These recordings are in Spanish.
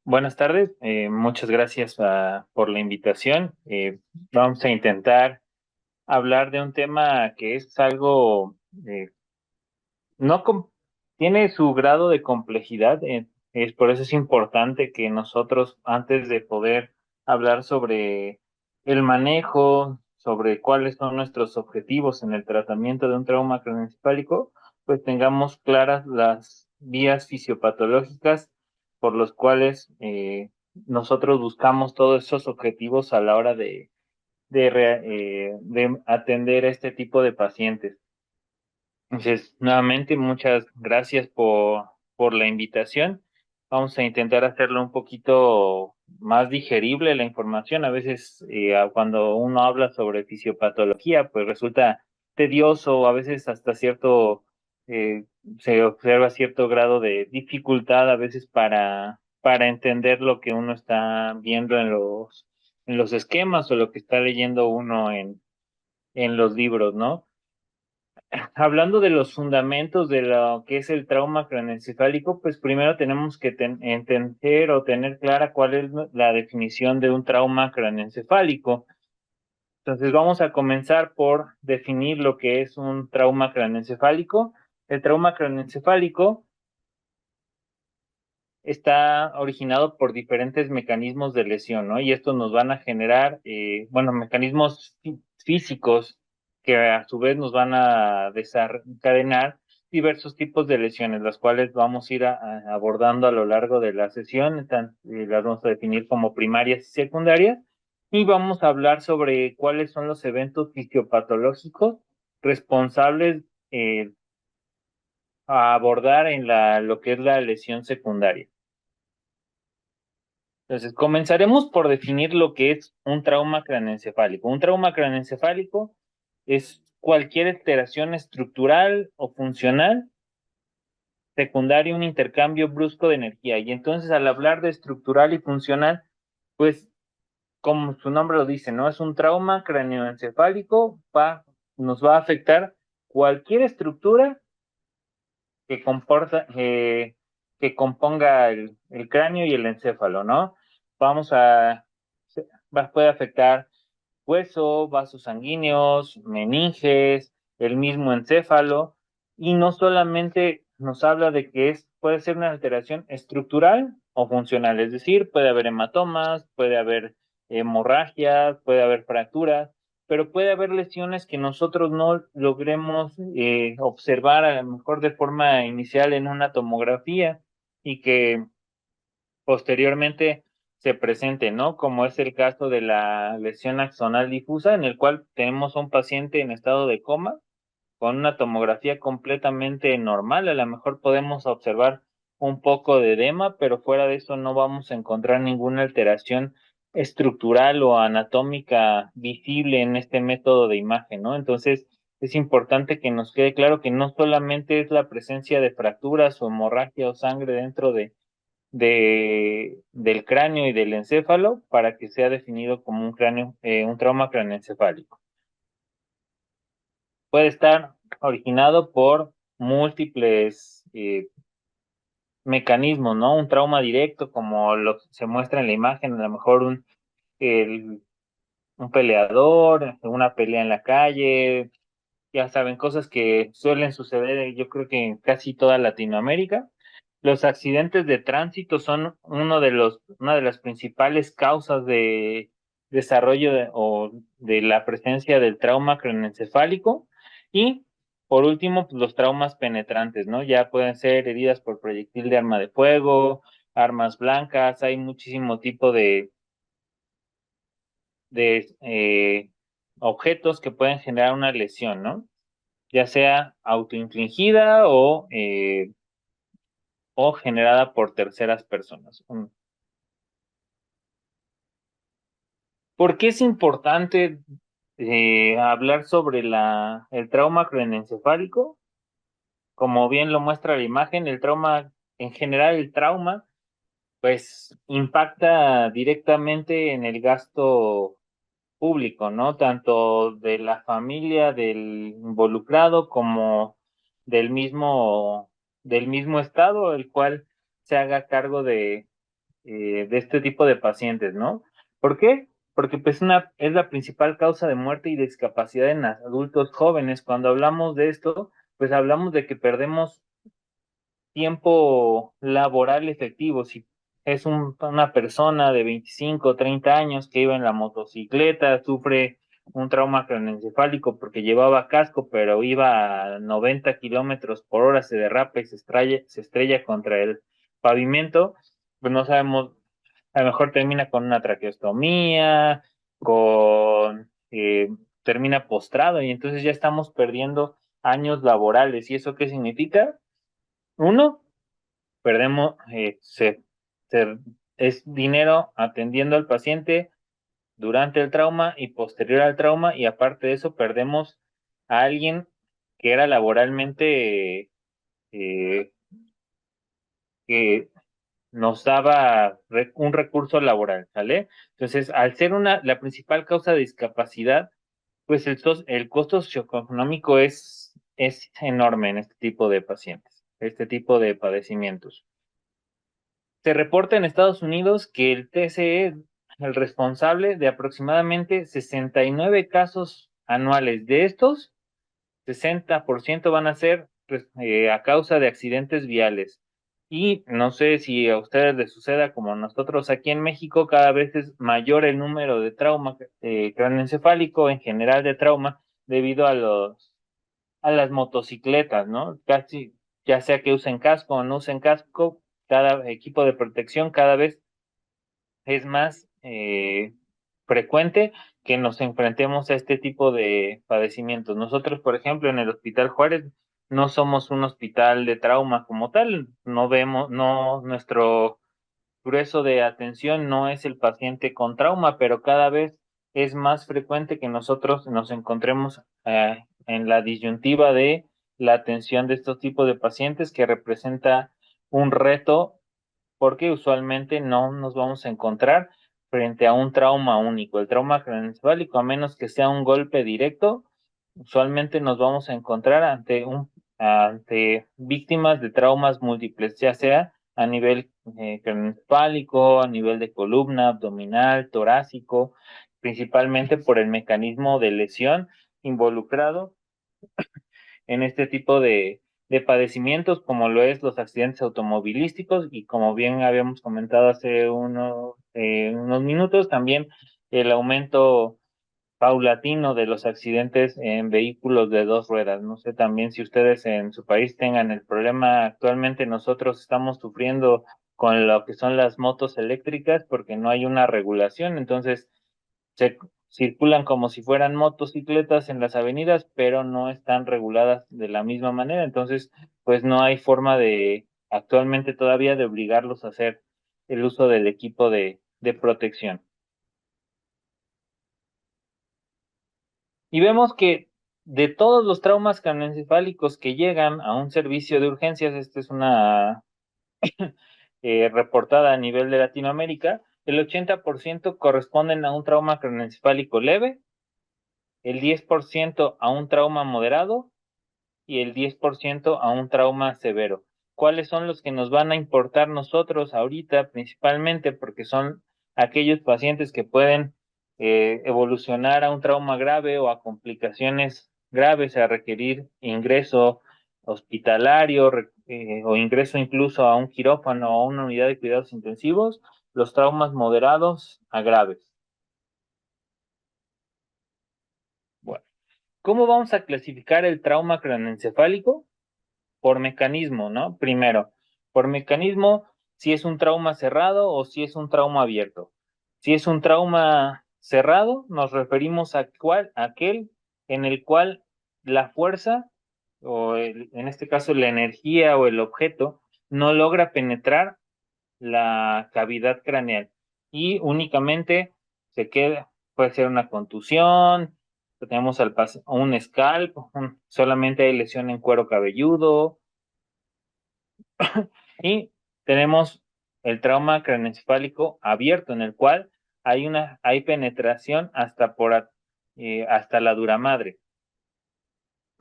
Buenas tardes, muchas gracias por la invitación. Vamos a intentar hablar de un tema que es algo, no com- tiene su grado de complejidad. Es por eso es importante que nosotros, antes de poder hablar sobre el manejo, sobre cuáles son nuestros objetivos en el tratamiento de un trauma craneoencefálico, pues tengamos claras las vías fisiopatológicas por los cuales nosotros buscamos todos esos objetivos a la hora de atender a este tipo de pacientes. Entonces, nuevamente, muchas gracias por la invitación. Vamos a intentar hacerlo un poquito más digerible la información. A veces, cuando uno habla sobre fisiopatología, pues resulta tedioso, a veces hasta eh, se observa cierto grado de dificultad a veces para entender lo que uno está viendo en los esquemas o lo que está leyendo uno en los libros, ¿no? Hablando de los fundamentos de lo que es el trauma craneoencefálico, pues primero tenemos que entender o tener clara cuál es la definición de un trauma craneoencefálico. Entonces vamos a comenzar por definir lo que es un trauma craneoencefálico. El trauma craneoencefálico está originado por diferentes mecanismos de lesión, ¿no? Y estos nos van a generar, bueno, mecanismos físicos que a su vez nos van a desencadenar diversos tipos de lesiones, las cuales vamos a ir abordando a lo largo de la sesión. Las vamos a definir como primarias y secundarias, y vamos a hablar sobre cuáles son los eventos fisiopatológicos responsables a abordar en lo que es la lesión secundaria. Entonces, comenzaremos por definir lo que es un trauma craneoencefálico. Un trauma craneoencefálico es cualquier alteración estructural o funcional secundaria a un intercambio brusco de energía. Y entonces, al hablar de estructural y funcional, pues, como su nombre lo dice, ¿no? Es un trauma craneoencefálico, nos va a afectar cualquier estructura que que componga el cráneo y el encéfalo, ¿no? Vamos a, puede afectar hueso, vasos sanguíneos, meninges, el mismo encéfalo, y no solamente nos habla de que puede ser una alteración estructural o funcional, es decir, puede haber hematomas, puede haber hemorragias, puede haber fracturas, pero puede haber lesiones que nosotros no logremos observar a lo mejor de forma inicial en una tomografía y que posteriormente se presente, ¿no? Como es el caso de la lesión axonal difusa, en el cual tenemos a un paciente en estado de coma con una tomografía completamente normal. A lo mejor podemos observar un poco de edema, pero fuera de eso no vamos a encontrar ninguna alteración estructural o anatómica visible en este método de imagen, ¿no? Entonces, es importante que nos quede claro que no solamente es la presencia de fracturas o hemorragia o sangre dentro del cráneo y del encéfalo para que sea definido como un trauma craneoencefálico. Puede estar originado por múltiples mecanismos, ¿no? Un trauma directo, como lo que se muestra en la imagen, a lo mejor el- un peleador, una pelea en la calle, ya saben, cosas que suelen suceder, yo creo que en casi toda Latinoamérica. Los accidentes de tránsito son una de las principales causas de desarrollo o de la presencia del trauma craneoencefálico. Y por último, pues, los traumas penetrantes, ¿no? Ya pueden ser heridas por proyectil de arma de fuego, armas blancas, hay muchísimo tipo de objetos que pueden generar una lesión, ¿no? Ya sea autoinfligida o generada por terceras personas. ¿Por qué es importante hablar sobre el trauma craneoencefálico? Como bien lo muestra la imagen, en general, el trauma, pues impacta directamente en el gasto público, ¿no? Tanto de la familia del involucrado como del mismo, del mismo estado, el cual se haga cargo de este tipo de pacientes, ¿no? ¿Por qué? Porque pues es la principal causa de muerte y discapacidad en adultos jóvenes. Cuando hablamos de esto, pues hablamos de que perdemos tiempo laboral efectivo. Si es una persona de 25 o 30 años que iba en la motocicleta, sufre un trauma craneoencefálico porque llevaba casco, pero iba a 90 kilómetros por hora, se derrapa y se estrella contra el pavimento, pues no sabemos, a lo mejor termina con una traqueostomía, termina postrado y entonces ya estamos perdiendo años laborales. ¿Y eso qué significa? Uno, perdemos, es dinero atendiendo al paciente durante el trauma y posterior al trauma, y aparte de eso perdemos a alguien que era laboralmente, eh, que nos daba un recurso laboral, ¿sale? Entonces, al ser la principal causa de discapacidad, pues el costo socioeconómico es enorme en este tipo de pacientes, este tipo de padecimientos. Se reporta en Estados Unidos que el TCE es el responsable de aproximadamente 69 casos anuales. De estos, 60% van a ser pues, a causa de accidentes viales. Y no sé si a ustedes les suceda como a nosotros aquí en México, cada vez es mayor el número de trauma craneoencefálico, en general de trauma, debido a las motocicletas, ¿no? Casi, ya sea que usen casco o no usen casco, cada equipo de protección cada vez es más frecuente que nos enfrentemos a este tipo de padecimientos. Nosotros, por ejemplo, en el Hospital Juárez no somos un hospital de trauma como tal, no vemos, no, nuestro grueso de atención no es el paciente con trauma, pero cada vez es más frecuente que nosotros nos encontremos en la disyuntiva de la atención de estos tipos de pacientes que representa un reto porque usualmente no nos vamos a encontrar frente a un trauma único. El trauma craneoencefálico, a menos que sea un golpe directo, usualmente nos vamos a encontrar ante víctimas de traumas múltiples, ya sea a nivel craneoencefálico, a nivel de columna, abdominal, torácico, principalmente por el mecanismo de lesión involucrado en este tipo de padecimientos, como lo es los accidentes automovilísticos y como bien habíamos comentado hace unos minutos, también el aumento paulatino de los accidentes en vehículos de dos ruedas. No sé también si ustedes en su país tengan el problema. Actualmente nosotros estamos sufriendo con lo que son las motos eléctricas porque no hay una regulación, entonces se circulan como si fueran motocicletas en las avenidas, pero no están reguladas de la misma manera. Entonces, pues no hay forma actualmente todavía de obligarlos a hacer el uso del equipo de protección. Y vemos que de todos los traumas craneoencefálicos que llegan a un servicio de urgencias, esta es una reportada a nivel de Latinoamérica, el 80% corresponden a un trauma craneoencefálico leve, el 10% a un trauma moderado y el 10% a un trauma severo. ¿Cuáles son los que nos van a importar nosotros ahorita principalmente? Porque son aquellos pacientes que pueden evolucionar a un trauma grave o a complicaciones graves, a requerir ingreso hospitalario o ingreso incluso a un quirófano o a una unidad de cuidados intensivos, los traumas moderados a graves. Bueno, ¿cómo vamos a clasificar el trauma craneoencefálico? Por mecanismo, ¿no? Primero, por mecanismo, si es un trauma cerrado o si es un trauma abierto. Si es un trauma cerrado, nos referimos a aquel en el cual la fuerza, en este caso la energía o el objeto, no logra penetrar la cavidad craneal y únicamente se queda, puede ser una contusión, tenemos un scalp, solamente hay lesión en cuero cabelludo, y tenemos el trauma craneoencefálico abierto, en el cual hay penetración hasta la dura madre.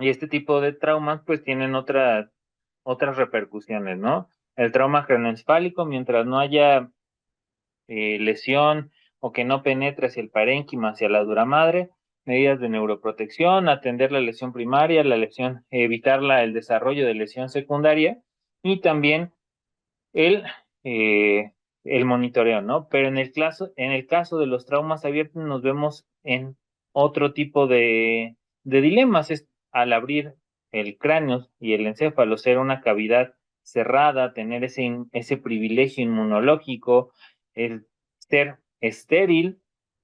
Y este tipo de traumas, pues, tienen otras repercusiones, ¿no? El trauma craneoencefálico, mientras no haya lesión o que no penetre hacia el parénquima, hacia la dura madre, medidas de neuroprotección, atender la lesión primaria, la lesión, evitar el desarrollo de lesión secundaria y también el, eh, el monitoreo, ¿no? Pero en el caso de los traumas abiertos nos vemos en otro tipo de dilemas. Es al abrir el cráneo y el encéfalo, ser una cavidad cerrada, tener ese privilegio inmunológico, el ser estéril.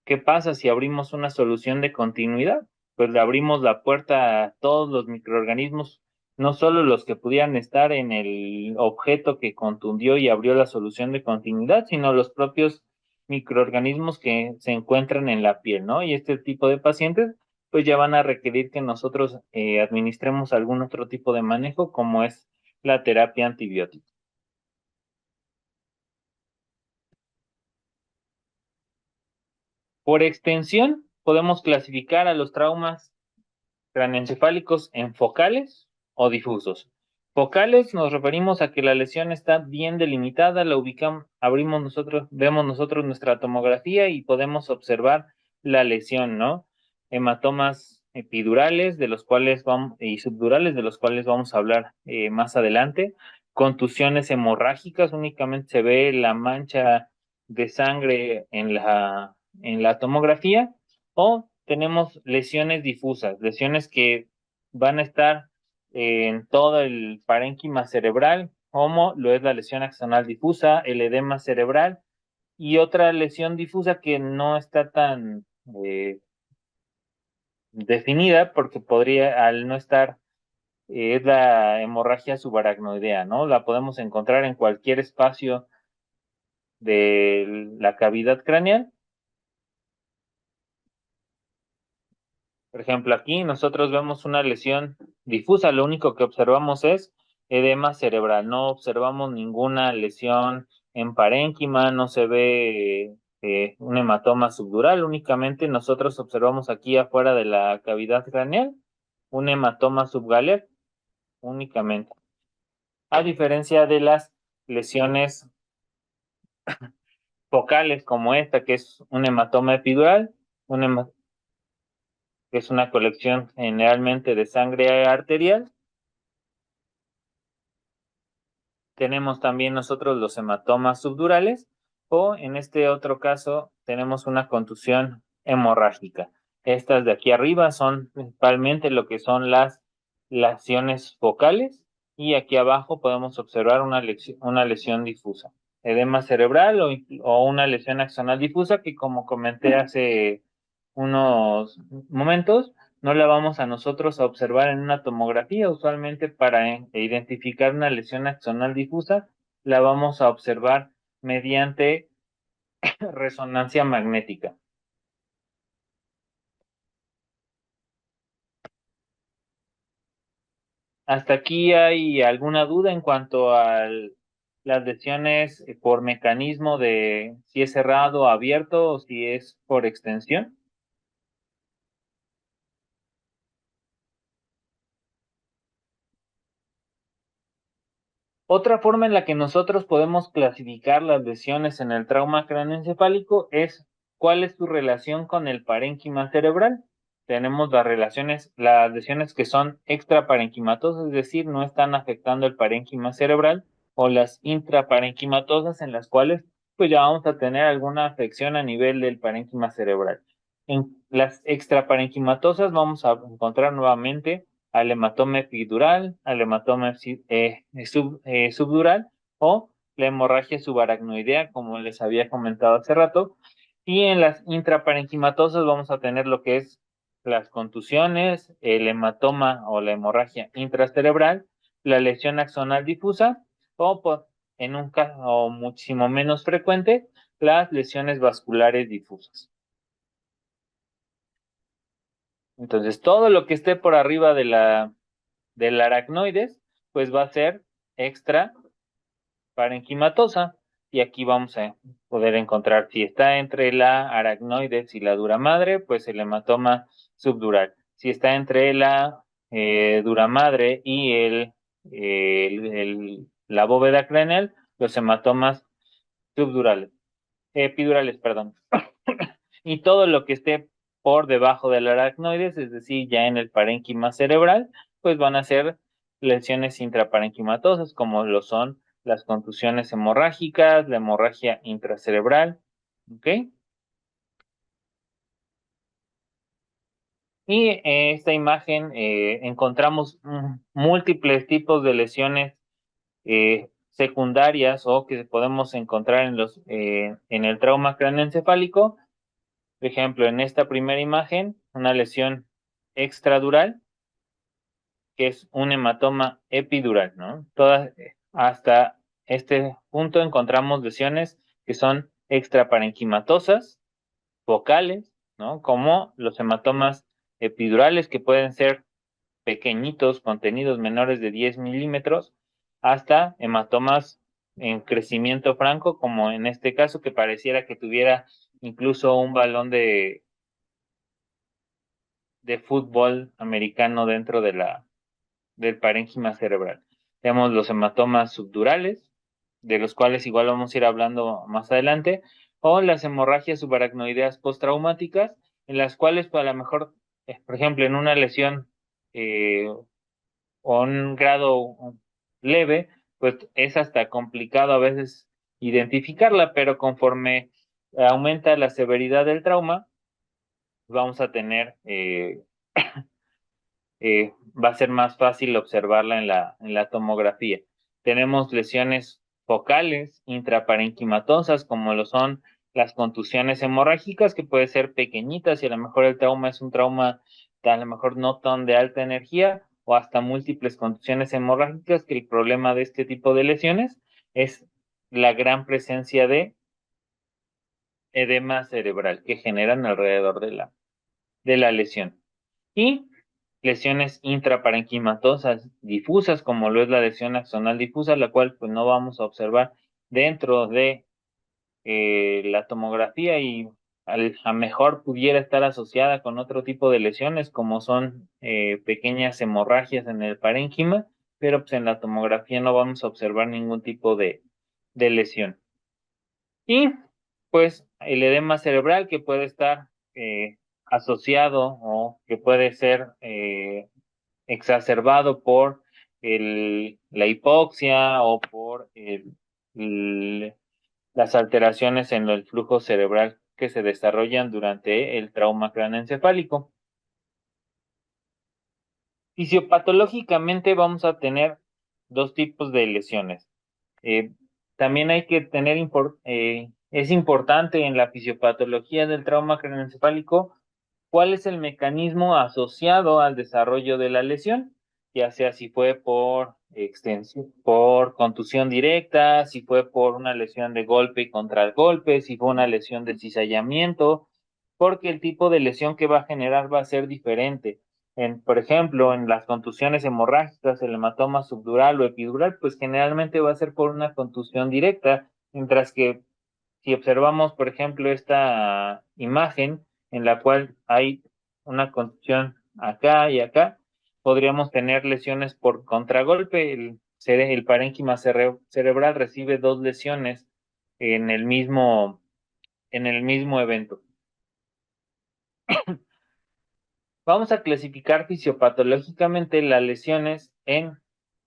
¿Qué pasa si abrimos una solución de continuidad? Pues le abrimos la puerta a todos los microorganismos, no solo los que pudieran estar en el objeto que contundió y abrió la solución de continuidad, sino los propios microorganismos que se encuentran en la piel, ¿no? Y este tipo de pacientes, pues ya van a requerir que nosotros administremos algún otro tipo de manejo, como es la terapia antibiótica. Por extensión, podemos clasificar a los traumas craneoencefálicos en focales o difusos. Focales nos referimos a que la lesión está bien delimitada, la ubicamos, abrimos nosotros, vemos nosotros nuestra tomografía y podemos observar la lesión, ¿no? Hematomas epidurales de los cuales vamos y subdurales de los cuales vamos a hablar más adelante. Contusiones hemorrágicas, únicamente se ve la mancha de sangre en la tomografía o tenemos lesiones difusas, lesiones que van a estar en todo el parénquima cerebral, como lo es la lesión axonal difusa, el edema cerebral y otra lesión difusa que no está tan definida porque podría, al no estar, es la hemorragia subaracnoidea, ¿no? La podemos encontrar en cualquier espacio de la cavidad craneal. Por ejemplo, aquí nosotros vemos una lesión difusa, lo único que observamos es edema cerebral, no observamos ninguna lesión en parénquima, no se ve un hematoma subdural, únicamente nosotros observamos aquí afuera de la cavidad craneal un hematoma subgaler, únicamente. A diferencia de las lesiones focales como esta, que es un hematoma epidural, un hematoma que es una colección generalmente de sangre arterial. Tenemos también nosotros los hematomas subdurales o en este otro caso tenemos una contusión hemorrágica. Estas de aquí arriba son principalmente lo que son las lesiones focales y aquí abajo podemos observar una lesión difusa, edema cerebral o una lesión axonal difusa que como comenté hace unos momentos, no la vamos a nosotros a observar en una tomografía. Usualmente para identificar una lesión axonal difusa, la vamos a observar mediante resonancia magnética. ¿Hasta aquí hay alguna duda en cuanto a las lesiones por mecanismo de si es cerrado, abierto o si es por extensión? Otra forma en la que nosotros podemos clasificar las lesiones en el trauma craneoencefálico es cuál es su relación con el parénquima cerebral. Tenemos las lesiones que son extraparenquimatosas, es decir, no están afectando el parénquima cerebral, o las intraparenquimatosas, en las cuales pues ya vamos a tener alguna afección a nivel del parénquima cerebral. En las extraparenquimatosas vamos a encontrar nuevamente al hematoma epidural, al hematoma subdural o la hemorragia subaracnoidea, como les había comentado hace rato. Y en las intraparenquimatosas vamos a tener lo que es las contusiones, el hematoma o la hemorragia intracerebral, la lesión axonal difusa o en un caso muchísimo menos frecuente, las lesiones vasculares difusas. Entonces, todo lo que esté por arriba del aracnoides, pues va a ser extra parenquimatosa. Y aquí vamos a poder encontrar si está entre la aracnoides y la dura madre, pues el hematoma subdural. Si está entre la dura madre y la bóveda craneal, los hematomas subdurales. epidurales, perdón. Y todo lo que esté por debajo del aracnoides, es decir, ya en el parénquima cerebral, pues van a ser lesiones intraparenquimatosas, como lo son las contusiones hemorrágicas, la hemorragia intracerebral, ¿ok? Y en esta imagen encontramos múltiples tipos de lesiones secundarias o que podemos encontrar en el trauma craneoencefálico. Por ejemplo, en esta primera imagen, una lesión extradural, que es un hematoma epidural, ¿no? Hasta este punto encontramos lesiones que son extraparenquimatosas, focales, ¿no? Como los hematomas epidurales, que pueden ser pequeñitos, contenidos menores de 10 milímetros, hasta hematomas en crecimiento franco, como en este caso, que pareciera que tuviera incluso un balón de fútbol americano dentro del parénquima cerebral. Tenemos los hematomas subdurales, de los cuales igual vamos a ir hablando más adelante, o las hemorragias subaracnoideas postraumáticas, en las cuales, pues, a lo mejor, por ejemplo, en una lesión o un grado leve, pues es hasta complicado a veces identificarla, pero conforme aumenta la severidad del trauma, vamos a tener va a ser más fácil observarla en la tomografía. Tenemos lesiones focales intraparenquimatosas, como lo son las contusiones hemorrágicas, que puede ser pequeñitas y a lo mejor el trauma es un trauma a lo mejor no tan de alta energía, o hasta múltiples contusiones hemorrágicas, que el problema de este tipo de lesiones es la gran presencia de edema cerebral que generan alrededor de la lesión. Y lesiones intraparenquimatosas difusas, como lo es la lesión axonal difusa, la cual pues no vamos a observar dentro de la tomografía, y a mejor pudiera estar asociada con otro tipo de lesiones, como son pequeñas hemorragias en el parénquima, pero pues en la tomografía no vamos a observar ningún tipo de lesión. Y pues el edema cerebral, que puede estar asociado o que puede ser exacerbado por la hipoxia o por las alteraciones en el flujo cerebral que se desarrollan durante el trauma craneoencefálico. Fisiopatológicamente vamos a tener dos tipos de lesiones. Eh, También hay que es importante en la fisiopatología del trauma craneoencefálico cuál es el mecanismo asociado al desarrollo de la lesión, ya sea si fue por extensión, por contusión directa, si fue por una lesión de golpe y contragolpe, si fue una lesión de cizallamiento, porque el tipo de lesión que va a generar va a ser diferente. Por ejemplo, en las contusiones hemorrágicas, el hematoma subdural o epidural, pues generalmente va a ser por una contusión directa, mientras que si observamos, por ejemplo, esta imagen en la cual hay una contusión acá y acá, podríamos tener lesiones por contragolpe. El parénquima cerebral recibe dos lesiones en el mismo evento. Vamos a clasificar fisiopatológicamente las lesiones en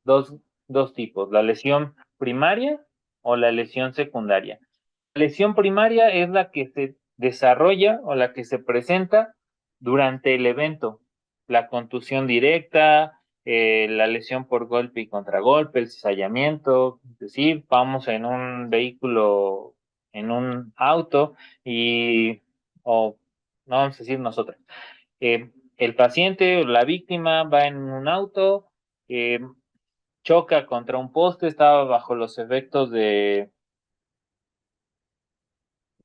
dos, dos tipos, la lesión primaria o la lesión secundaria. La lesión primaria es la que se desarrolla o la que se presenta durante el evento, la contusión directa, la lesión por golpe y contragolpe, el cizallamiento, es decir, vamos en un vehículo, en un auto, o no vamos a decir nosotros, el paciente o la víctima va en un auto, eh, choca contra un poste, estaba bajo los efectos de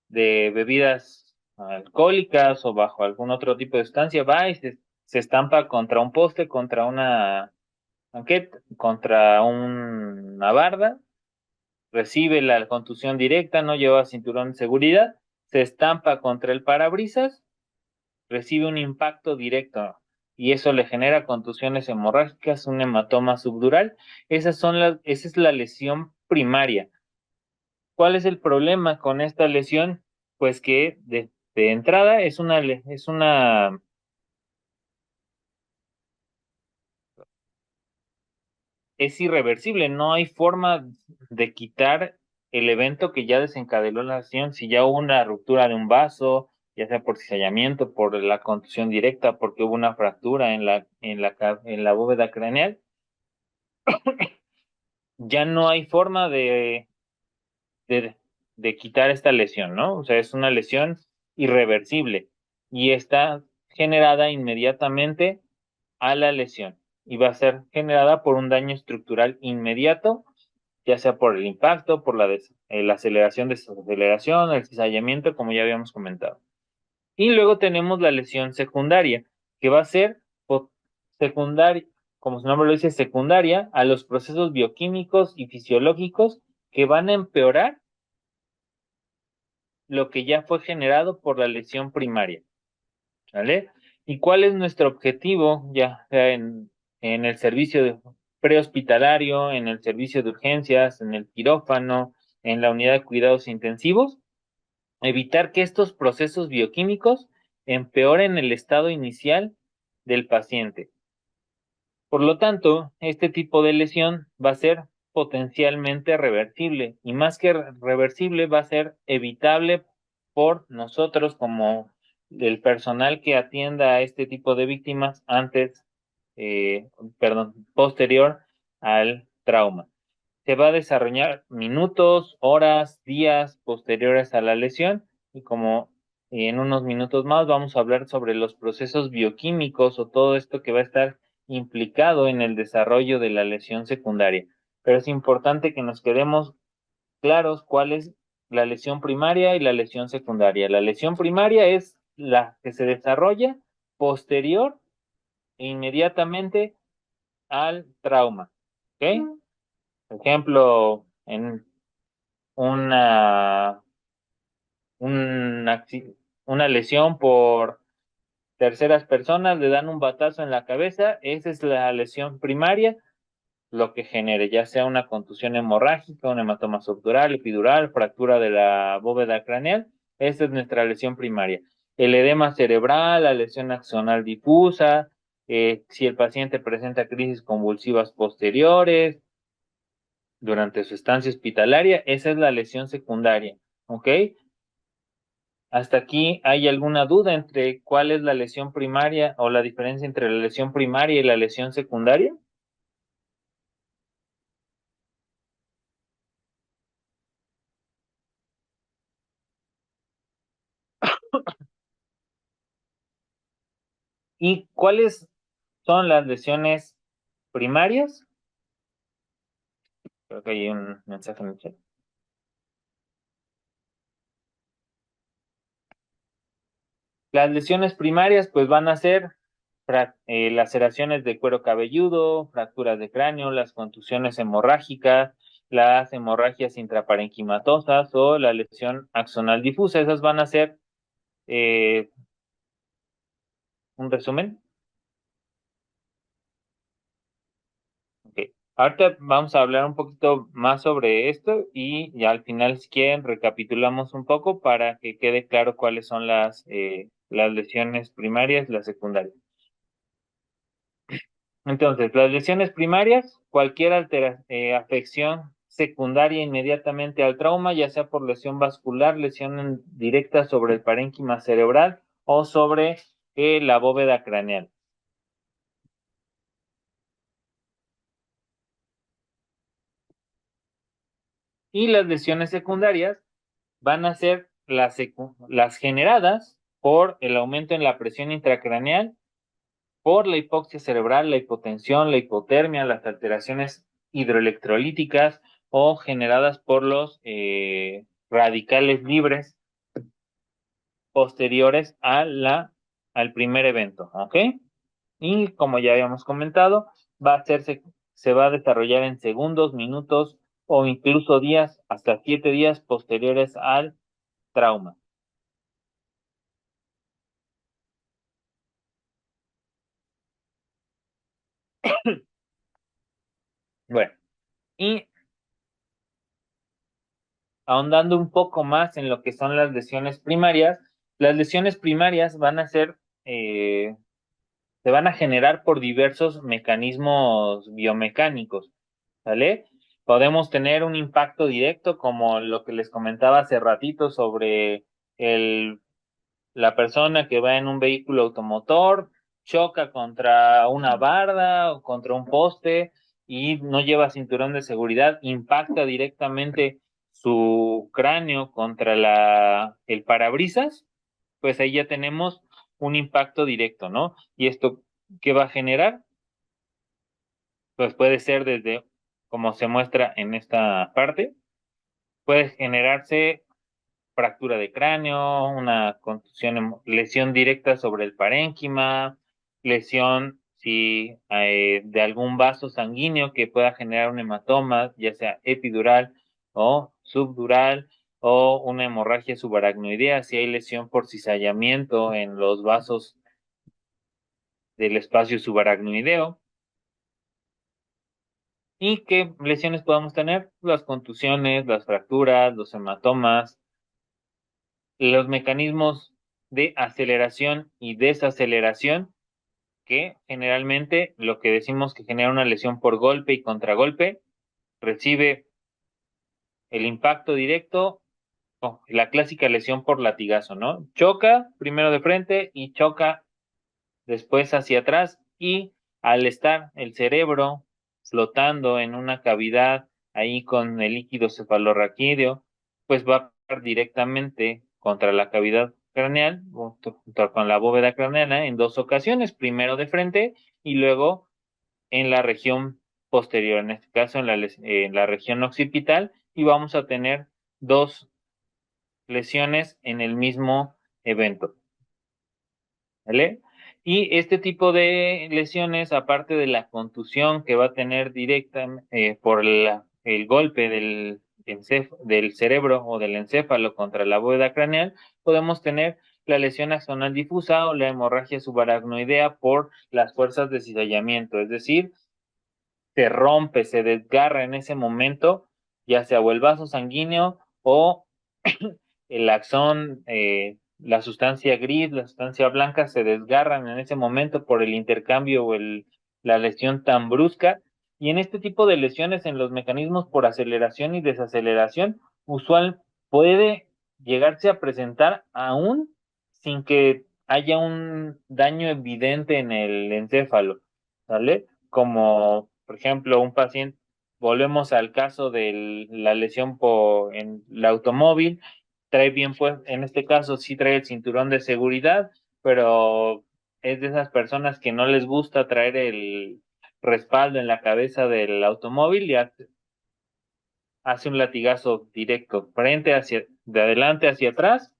bebidas alcohólicas o bajo algún otro tipo de sustancia, va y se estampa contra un poste, contra una banqueta, contra una barda, recibe la contusión directa, no lleva cinturón de seguridad, se estampa contra el parabrisas, recibe un impacto directo y eso le genera contusiones hemorrágicas, un hematoma subdural. Esa es la lesión primaria. ¿Cuál es el problema con esta lesión? Pues que de entrada es irreversible, no hay forma de quitar el evento que ya desencadenó la lesión. Si ya hubo una ruptura de un vaso, ya sea por cizallamiento, por la contusión directa, porque hubo una fractura en la bóveda craneal, ya no hay forma de, de quitar esta lesión, ¿no? O sea, es una lesión irreversible y está generada inmediatamente a la lesión y va a ser generada por un daño estructural inmediato, ya sea por el impacto, por la aceleración, desaceleración, el cizallamiento, como ya habíamos comentado. Y luego tenemos la lesión secundaria, que va a ser secundaria, como su nombre lo dice, secundaria a los procesos bioquímicos y fisiológicos que van a empeorar lo que ya fue generado por la lesión primaria, ¿vale? ¿Y cuál es nuestro objetivo ya sea en el prehospitalario, en el servicio de urgencias, en el quirófano, en la unidad de cuidados intensivos? Evitar que estos procesos bioquímicos empeoren el estado inicial del paciente. Por lo tanto, este tipo de lesión va a ser potencialmente reversible y más que reversible va a ser evitable por nosotros como el personal que atienda a este tipo de víctimas eh, posterior al trauma. Se va a desarrollar minutos, horas, días posteriores a la lesión y como en unos minutos más vamos a hablar sobre los procesos bioquímicos o todo esto que va a estar implicado en el desarrollo de la lesión secundaria. Pero es importante que nos quedemos claros cuál es la lesión primaria y la lesión secundaria. La lesión primaria es la que se desarrolla posterior e inmediatamente al trauma. ¿Ok? Por ejemplo, en una, una lesión por terceras personas, le dan un batazo en la cabeza, esa es la lesión primaria, lo que genere, ya sea una contusión hemorrágica, un hematoma subdural, epidural, fractura de la bóveda craneal, esa es nuestra lesión primaria. El edema cerebral, la lesión axonal difusa, si el paciente presenta crisis convulsivas posteriores durante su estancia hospitalaria, esa es la lesión secundaria, ¿ok? ¿Hasta aquí hay alguna duda entre cuál es la lesión primaria o la diferencia entre la lesión primaria y la lesión secundaria? ¿Y cuáles son las lesiones primarias? Creo que hay un mensaje en el chat. Las lesiones primarias pues van a ser laceraciones de cuero cabelludo, fracturas de cráneo, las contusiones hemorrágicas, las hemorragias intraparenquimatosas o la lesión axonal difusa. Esas van a ser eh, un resumen. Okay. Ahorita vamos a hablar un poquito más sobre esto y ya al final, si quieren, recapitulamos un poco para que quede claro cuáles son las lesiones primarias y las secundarias. Entonces, las lesiones primarias, cualquier afección secundaria inmediatamente al trauma, ya sea por lesión vascular, lesión directa sobre el parénquima cerebral o sobre la bóveda craneal. Y las lesiones secundarias van a ser las generadas por el aumento en la presión intracraneal, por la hipoxia cerebral, la hipotensión, la hipotermia, las alteraciones hidroelectrolíticas o generadas por los radicales libres posteriores al primer evento, ¿ok? Y como ya habíamos comentado, se va a desarrollar en segundos, minutos o incluso días, hasta 7 días posteriores al trauma. Bueno, y ahondando un poco más en lo que son las lesiones primarias van a ser, se van a generar por diversos mecanismos biomecánicos, ¿vale? Podemos tener un impacto directo, como lo que les comentaba hace ratito sobre el, la persona que va en un vehículo automotor, choca contra una barda o contra un poste y no lleva cinturón de seguridad, impacta directamente su cráneo contra el parabrisas, pues ahí ya tenemos un impacto directo, ¿no? ¿Y esto qué va a generar? Pues puede ser desde, como se muestra en esta parte, puede generarse fractura de cráneo, una contusión, lesión directa sobre el parénquima, lesión de algún vaso sanguíneo que pueda generar un hematoma, ya sea epidural o subdural, o una hemorragia subaracnoidea, si hay lesión por cizallamiento en los vasos del espacio subaracnoideo. ¿Y qué lesiones podemos tener? Las contusiones, las fracturas, los hematomas, los mecanismos de aceleración y desaceleración, que generalmente lo que decimos que genera una lesión por golpe y contragolpe, recibe el impacto directo, la clásica lesión por latigazo, ¿no? Choca primero de frente y choca después hacia atrás, y al estar el cerebro flotando en una cavidad ahí con el líquido cefalorraquídeo, pues va a dar directamente contra la cavidad craneal, junto con la bóveda craneana en dos ocasiones, primero de frente y luego en la región posterior, en este caso en la región occipital, y vamos a tener dos lesiones en el mismo evento. ¿Vale? Y este tipo de lesiones, aparte de la contusión que va a tener directa por el golpe del cerebro o del encéfalo contra la bóveda craneal, podemos tener la lesión axonal difusa o la hemorragia subaracnoidea por las fuerzas de cizallamiento, es decir, se rompe, se desgarra en ese momento, ya sea o el vaso sanguíneo o el axón, la sustancia gris, la sustancia blanca se desgarran en ese momento por el intercambio o la lesión tan brusca. Y en este tipo de lesiones, en los mecanismos por aceleración y desaceleración, usual puede llegarse a presentar aún sin que haya un daño evidente en el encéfalo, ¿sale? Como, por ejemplo, un paciente, volvemos al caso de la lesión en el automóvil, trae bien, pues, en este caso sí trae el cinturón de seguridad, pero es de esas personas que no les gusta traer el respaldo en la cabeza del automóvil y hace un latigazo directo, de adelante hacia atrás,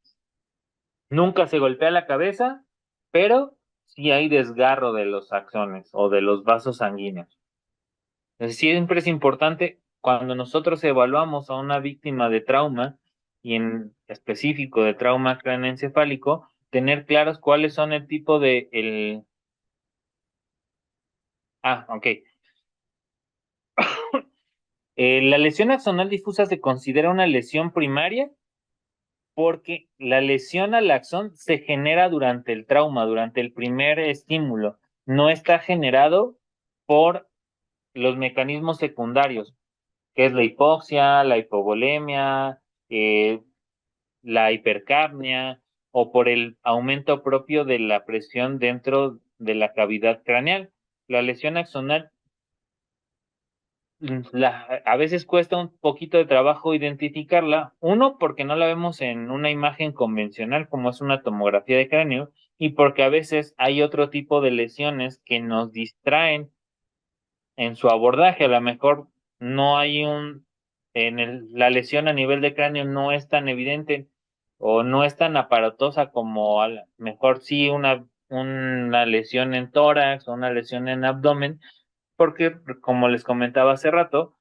nunca se golpea la cabeza, pero sí hay desgarro de los axones o de los vasos sanguíneos. Entonces, siempre es importante cuando nosotros evaluamos a una víctima de trauma, y en específico de trauma craneoencefálico, tener claros cuáles son el tipo de ok. La lesión axonal difusa se considera una lesión primaria porque la lesión al axón se genera durante el trauma, durante el primer estímulo. No está generado por los mecanismos secundarios, que es la hipoxia, la hipovolemia, la hipercapnia, o por el aumento propio de la presión dentro de la cavidad craneal. La lesión axonal, a veces cuesta un poquito de trabajo identificarla, uno, porque no la vemos en una imagen convencional como es una tomografía de cráneo, y porque a veces hay otro tipo de lesiones que nos distraen en su abordaje. A lo mejor no hay la lesión a nivel de cráneo no es tan evidente o no es tan aparatosa como a lo mejor sí una lesión en tórax o una lesión en abdomen, porque como les comentaba hace rato,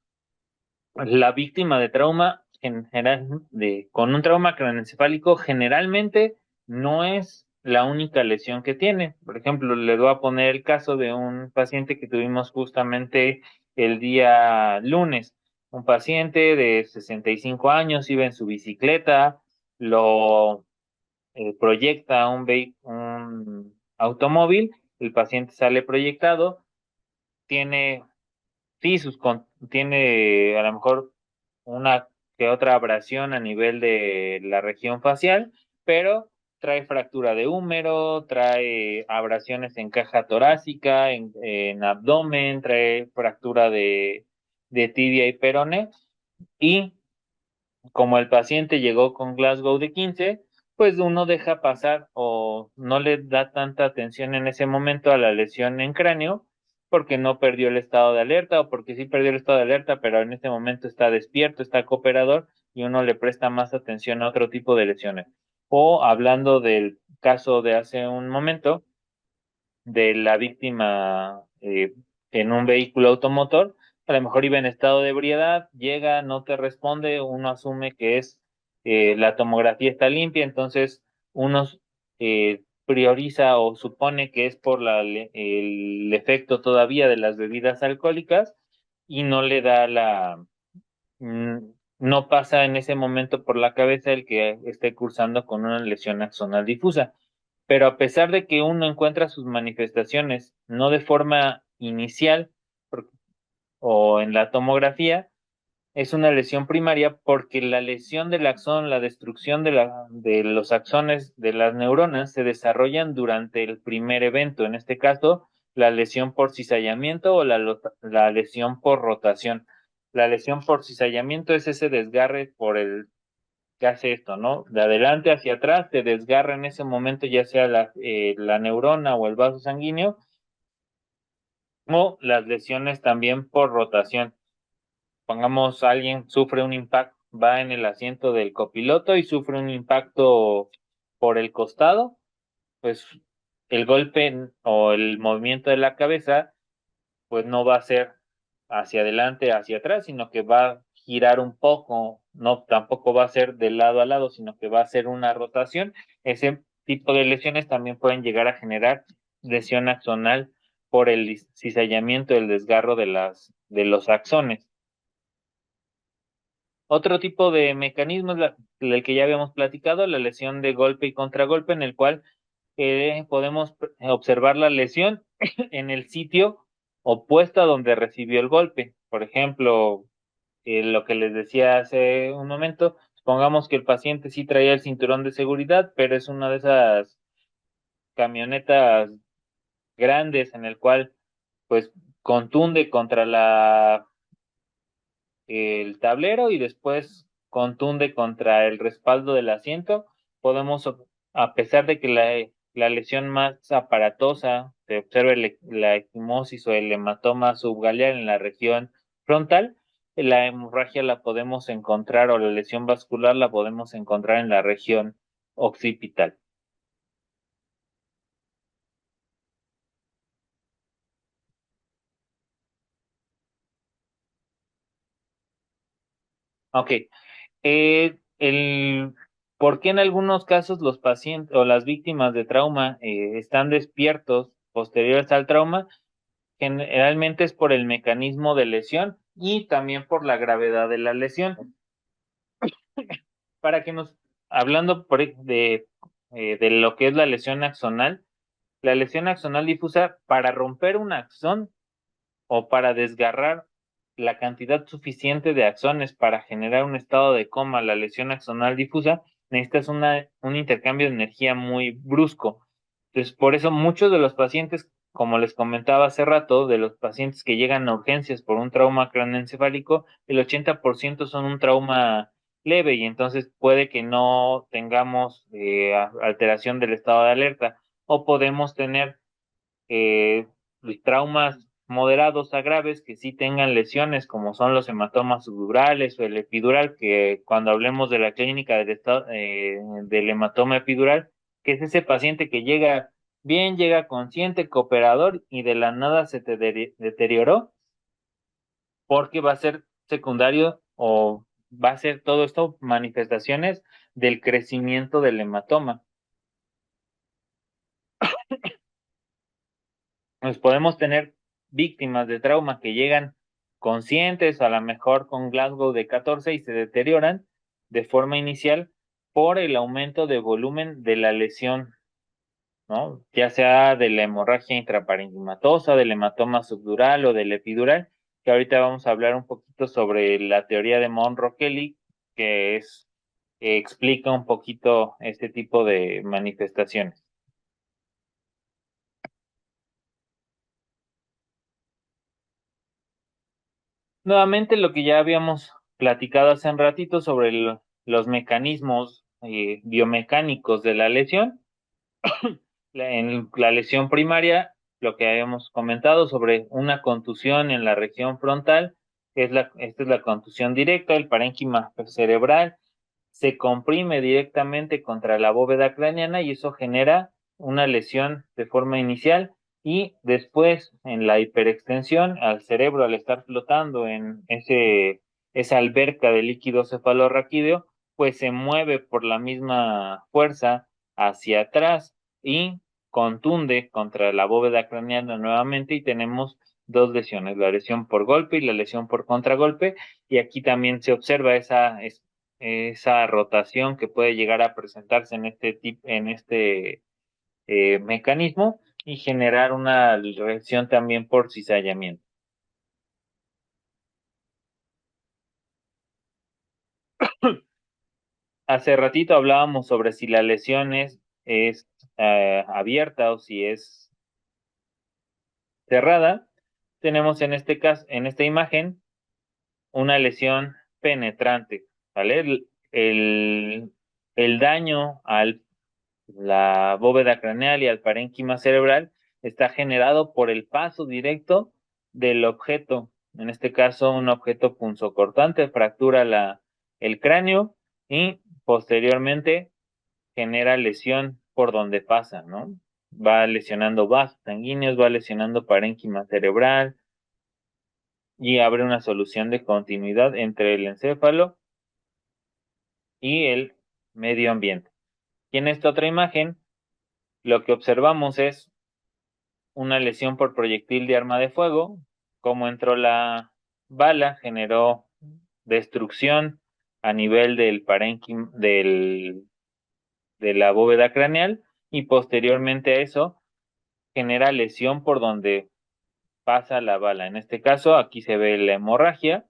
la víctima de trauma con un trauma craneoencefálico generalmente no es la única lesión que tiene. Por ejemplo, les voy a poner el caso de un paciente que tuvimos justamente el día lunes. un paciente de 65 años iba en su bicicleta, lo proyecta un automóvil, el paciente sale proyectado, tiene, sí, tiene a lo mejor una que otra abrasión a nivel de la región facial, pero trae fractura de húmero, trae abrasiones en caja torácica, en abdomen, trae fractura de tibia y peroné, y como el paciente llegó con Glasgow de 15, pues uno deja pasar o no le da tanta atención en ese momento a la lesión en cráneo porque no perdió el estado de alerta o porque sí perdió el estado de alerta, pero en ese momento está despierto, está cooperador y uno le presta más atención a otro tipo de lesiones. O hablando del caso de hace un momento, de la víctima en un vehículo automotor, a lo mejor iba en estado de ebriedad, llega, no te responde, uno asume que es la tomografía está limpia, entonces uno prioriza o supone que es por el efecto todavía de las bebidas alcohólicas y no le da mm, no pasa en ese momento por la cabeza el que esté cursando con una lesión axonal difusa. Pero a pesar de que uno encuentra sus manifestaciones no de forma inicial o en la tomografía, es una lesión primaria porque la lesión del axón, la destrucción de los axones de las neuronas se desarrollan durante el primer evento, en este caso, la lesión por cizallamiento o la lesión por rotación. La lesión por cizallamiento es ese desgarre por el que hace esto, ¿no? De adelante hacia atrás, te desgarra en ese momento, ya sea la neurona o el vaso sanguíneo, o las lesiones también por rotación. Pongamos, alguien sufre un impacto, va en el asiento del copiloto y sufre un impacto por el costado, pues el golpe o el movimiento de la cabeza pues no va a ser hacia adelante, hacia atrás, sino que va a girar un poco, no tampoco va a ser de lado a lado, sino que va a ser una rotación. Ese tipo de lesiones también pueden llegar a generar lesión axonal por el cizallamiento, el desgarro de los axones. Otro tipo de mecanismo es el que ya habíamos platicado, la lesión de golpe y contragolpe, en el cual podemos observar la lesión en el sitio opuesto a donde recibió el golpe. Por ejemplo, lo que les decía hace un momento, supongamos que el paciente sí traía el cinturón de seguridad, pero es una de esas camionetas grandes en el cual pues contunde contra el tablero y después contunde contra el respaldo del asiento. Podemos, a pesar de que la lesión más aparatosa se observe la equimosis o el hematoma subgalear en la región frontal, la hemorragia la podemos encontrar o la lesión vascular la podemos encontrar en la región occipital. Ok, ¿por qué en algunos casos los pacientes o las víctimas de trauma están despiertos posteriores al trauma? Generalmente es por el mecanismo de lesión y también por la gravedad de la lesión. Para que hablando de lo que es la lesión axonal difusa, para romper un axón o para desgarrar la cantidad suficiente de axones para generar un estado de coma, la lesión axonal difusa, necesitas un intercambio de energía muy brusco. Entonces, por eso muchos de los pacientes, como les comentaba hace rato, de los pacientes que llegan a urgencias por un trauma craneoencefálico, el 80% son un trauma leve y entonces puede que no tengamos alteración del estado de alerta o podemos tener eh, traumas moderados a graves que sí tengan lesiones como son los hematomas subdurales o el epidural, que cuando hablemos de la clínica del hematoma epidural, que es ese paciente que llega bien, llega consciente, cooperador y de la nada se te deterioró porque va a ser secundario o va a ser todo esto manifestaciones del crecimiento del hematoma. Nos podemos tener víctimas de trauma que llegan conscientes, o a lo mejor con Glasgow de 14 y se deterioran de forma inicial por el aumento de volumen de la lesión, ¿no? Ya sea de la hemorragia intraparenquimatosa, del hematoma subdural o del epidural, que ahorita vamos a hablar un poquito sobre la teoría de Monro-Kelly, que es, explica un poquito este tipo de manifestaciones. Nuevamente, lo que ya habíamos platicado hace un ratito sobre los mecanismos biomecánicos de la lesión. En la lesión primaria, lo que habíamos comentado sobre una contusión en la región frontal, esta es la contusión directa, el parénquima cerebral se comprime directamente contra la bóveda craneana y eso genera una lesión de forma inicial y después en la hiperextensión al cerebro al estar flotando en esa alberca de líquido cefalorraquídeo, pues se mueve por la misma fuerza hacia atrás y contunde contra la bóveda craneana nuevamente y tenemos dos lesiones, la lesión por golpe y la lesión por contragolpe, y aquí también se observa esa rotación que puede llegar a presentarse en este mecanismo y generar una reacción también por cizallamiento. Hace ratito hablábamos sobre si la lesión es abierta o si es cerrada. Tenemos en este caso, en esta imagen, una lesión penetrante, ¿vale? El daño a la bóveda craneal y al parénquima cerebral está generado por el paso directo del objeto, en este caso un objeto punzocortante, fractura el cráneo y posteriormente genera lesión por donde pasa, ¿no? Va lesionando vasos sanguíneos, va lesionando parénquima cerebral y abre una solución de continuidad entre el encéfalo y el medio ambiente. Y en esta otra imagen, lo que observamos es una lesión por proyectil de arma de fuego. Como entró la bala, generó destrucción a nivel del parénquima, de la bóveda craneal y posteriormente a eso genera lesión por donde pasa la bala. En este caso, aquí se ve la hemorragia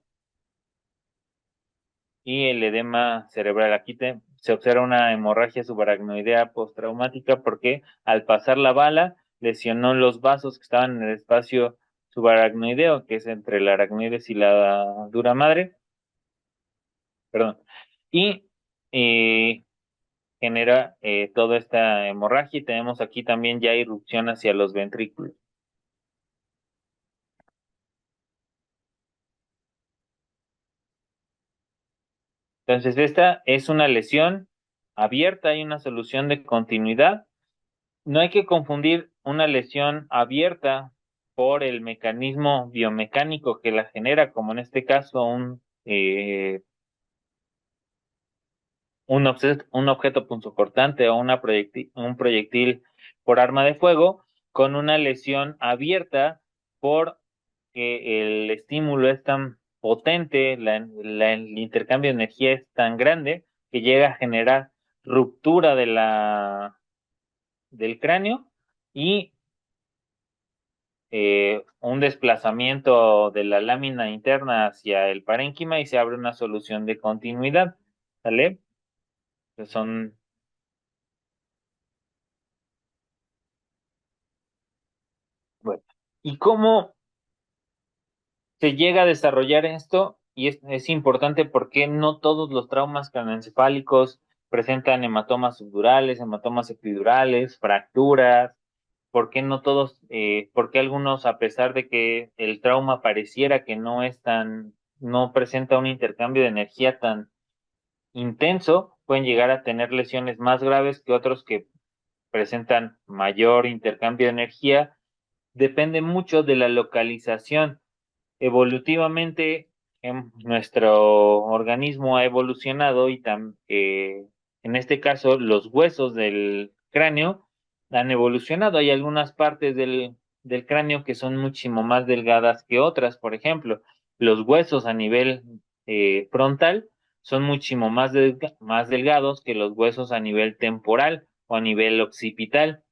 y el edema cerebral. Aquí se observa una hemorragia subaracnoidea postraumática porque al pasar la bala lesionó los vasos que estaban en el espacio subaracnoideo, que es entre la aracnoides y la dura madre, perdón, y eh, genera toda esta hemorragia y tenemos aquí también ya irrupción hacia los ventrículos. Entonces, esta es una lesión abierta, hay una solución de continuidad. No hay que confundir una lesión abierta por el mecanismo biomecánico que la genera, como en este caso un objeto punzocortante o un proyectil por arma de fuego, con una lesión abierta porque el estímulo es tan potente, el intercambio de energía es tan grande que llega a generar ruptura del cráneo y un desplazamiento de la lámina interna hacia el parénquima y se abre una solución de continuidad, ¿sale? Que son, bueno. ¿Y cómo se llega a desarrollar esto? Y es importante porque no todos los traumas craneoencefálicos presentan hematomas subdurales, hematomas epidurales, fracturas. ¿Por qué no todos, por qué algunos, a pesar de que el trauma pareciera que no presenta un intercambio de energía tan intenso, pueden llegar a tener lesiones más graves que otros que presentan mayor intercambio de energía? Depende mucho de la localización. Evolutivamente, nuestro organismo ha evolucionado y en este caso los huesos del cráneo han evolucionado. Hay algunas partes del cráneo que son muchísimo más delgadas que otras. Por ejemplo, Los huesos a nivel frontal son muchísimo más delgados que los huesos a nivel temporal o a nivel occipital.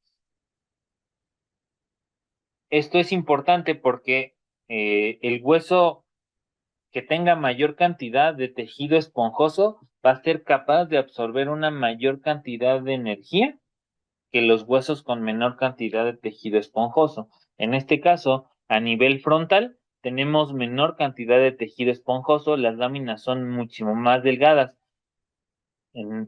Esto es importante porque el hueso que tenga mayor cantidad de tejido esponjoso va a ser capaz de absorber una mayor cantidad de energía que los huesos con menor cantidad de tejido esponjoso. En este caso, a nivel frontal, tenemos menor cantidad de tejido esponjoso, las láminas son muchísimo más delgadas.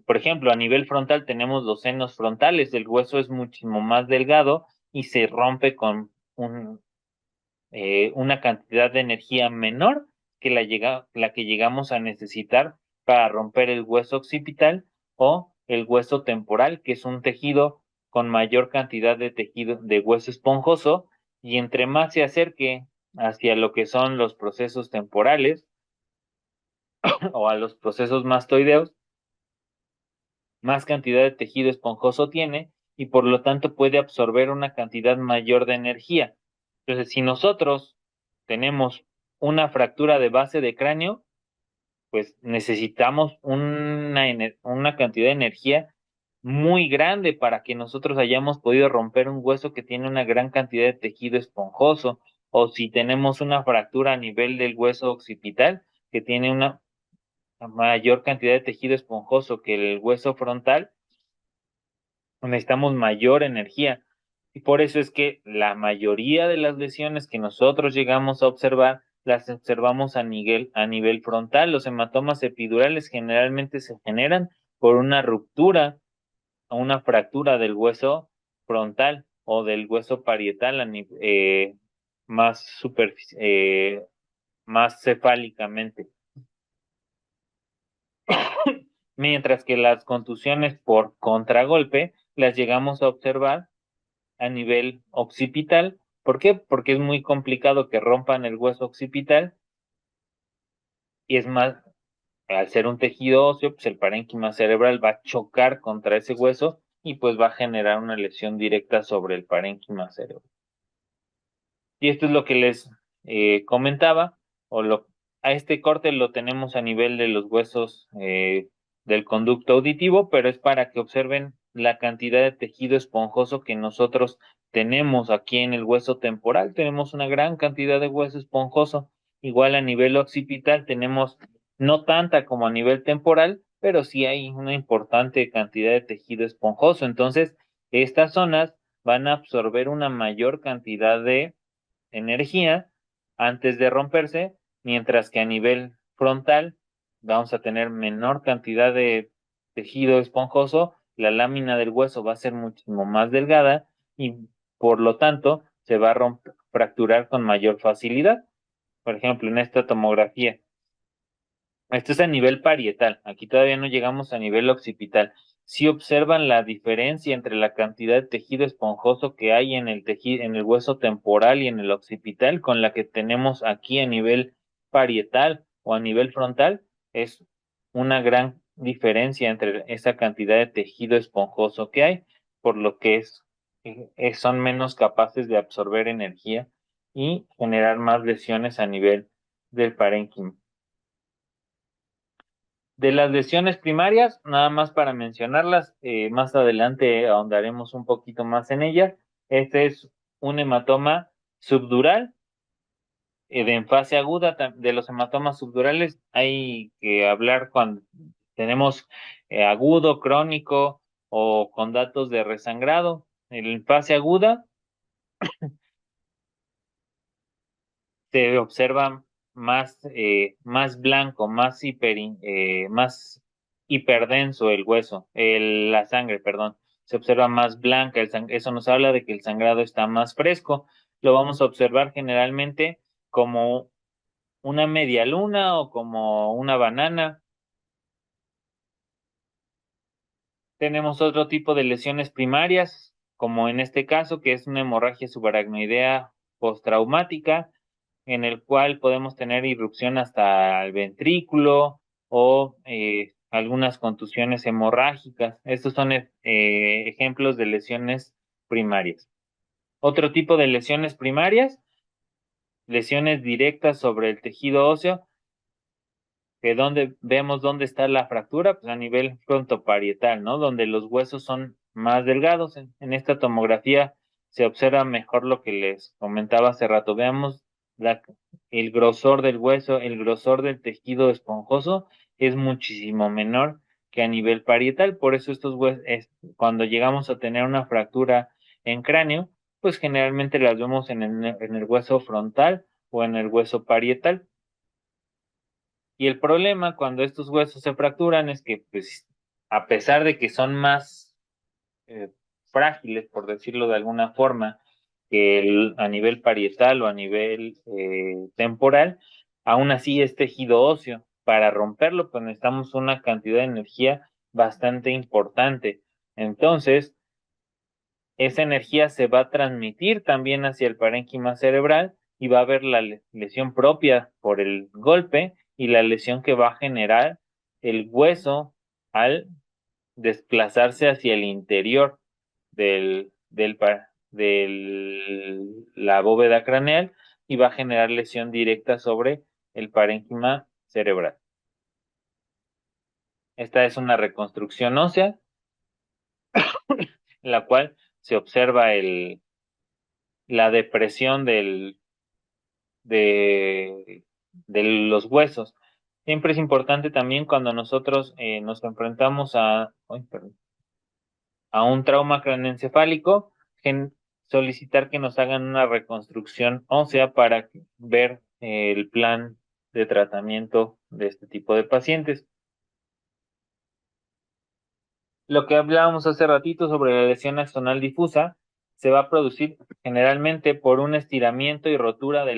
Por ejemplo, a nivel frontal tenemos los senos frontales, el hueso es muchísimo más delgado y se rompe con una cantidad de energía menor que la que llegamos a necesitar para romper el hueso occipital o el hueso temporal, que es un tejido con mayor cantidad de tejido de hueso esponjoso, y entre más se acerque hacia lo que son los procesos temporales o a los procesos mastoideos, más cantidad de tejido esponjoso tiene y por lo tanto puede absorber una cantidad mayor de energía. Entonces, si nosotros tenemos una fractura de base de cráneo, pues necesitamos una cantidad de energía muy grande para que nosotros hayamos podido romper un hueso que tiene una gran cantidad de tejido esponjoso, o si tenemos una fractura a nivel del hueso occipital que tiene una mayor cantidad de tejido esponjoso que el hueso frontal, necesitamos mayor energía. Y por eso es que la mayoría de las lesiones que nosotros llegamos a observar, las observamos a nivel frontal. Los hematomas epidurales generalmente se generan por una ruptura o una fractura del hueso frontal o del hueso parietal más más cefálicamente. Mientras que las contusiones por contragolpe las llegamos a observar a nivel occipital. ¿Por qué? Porque es muy complicado que rompan el hueso occipital y es más, al ser un tejido óseo, pues el parénquima cerebral va a chocar contra ese hueso y pues va a generar una lesión directa sobre el parénquima cerebral. Y esto es lo que les comentaba, o a este corte lo tenemos a nivel de los huesos del conducto auditivo, pero es para que observen la cantidad de tejido esponjoso que nosotros tenemos aquí en el hueso temporal. Tenemos una gran cantidad de hueso esponjoso. Igual a nivel occipital tenemos no tanta como a nivel temporal, pero sí hay una importante cantidad de tejido esponjoso. Entonces, estas zonas van a absorber una mayor cantidad de energía antes de romperse, mientras que a nivel frontal vamos a tener menor cantidad de tejido esponjoso, la lámina del hueso va a ser muchísimo más delgada y por lo tanto se va a fracturar con mayor facilidad. Por ejemplo, en esta tomografía, esto es a nivel parietal, aquí todavía no llegamos a nivel occipital. Si observan la diferencia entre la cantidad de tejido esponjoso que hay en el tejido, en el hueso temporal y en el occipital, con la que tenemos aquí a nivel parietal o a nivel frontal, es una gran diferencia entre esa cantidad de tejido esponjoso que hay, por lo que son menos capaces de absorber energía y generar más lesiones a nivel del parénquima. De las lesiones primarias, nada más para mencionarlas, más adelante ahondaremos un poquito más en ellas. Este es un hematoma subdural en fase aguda. De los hematomas subdurales hay que hablar cuando tenemos agudo, crónico o con datos de resangrado. En fase aguda se observa más blanco, más hiperdenso el hueso, la sangre, perdón, se observa más blanca, eso nos habla de que el sangrado está más fresco. Lo vamos a observar generalmente como una media luna o como una banana. Tenemos otro tipo de lesiones primarias, como en este caso, que es una hemorragia subaracnoidea postraumática, en el cual podemos tener irrupción hasta el ventrículo o algunas contusiones hemorrágicas. Estos son ejemplos de lesiones primarias. Otro tipo de lesiones primarias, lesiones directas sobre el tejido óseo, que donde vemos dónde está la fractura, pues a nivel frontoparietal, ¿no? Donde los huesos son más delgados. En esta tomografía se observa mejor lo que les comentaba hace rato. Veamos el grosor del hueso, el grosor del tejido esponjoso es muchísimo menor que a nivel parietal. Por eso estos huesos, cuando llegamos a tener una fractura en cráneo, pues generalmente las vemos en el hueso frontal o en el hueso parietal. Y el problema cuando estos huesos se fracturan es que, pues, a pesar de que son más eh, frágiles, por decirlo de alguna forma, que a nivel parietal o a nivel temporal, aún así es tejido óseo. Para romperlo, pues necesitamos una cantidad de energía bastante importante. Entonces, esa energía se va a transmitir también hacia el parénquima cerebral y va a haber la lesión propia por el golpe y la lesión que va a generar el hueso al desplazarse hacia el interior la bóveda craneal y va a generar lesión directa sobre el parénquima cerebral. Esta es una reconstrucción ósea en la cual se observa la depresión de los huesos. Siempre es importante también cuando nosotros nos enfrentamos a un trauma craneoencefálico, solicitar que nos hagan una reconstrucción ósea para ver el plan de tratamiento de este tipo de pacientes. Lo que hablábamos hace ratito sobre la lesión axonal difusa se va a producir generalmente por un estiramiento y rotura de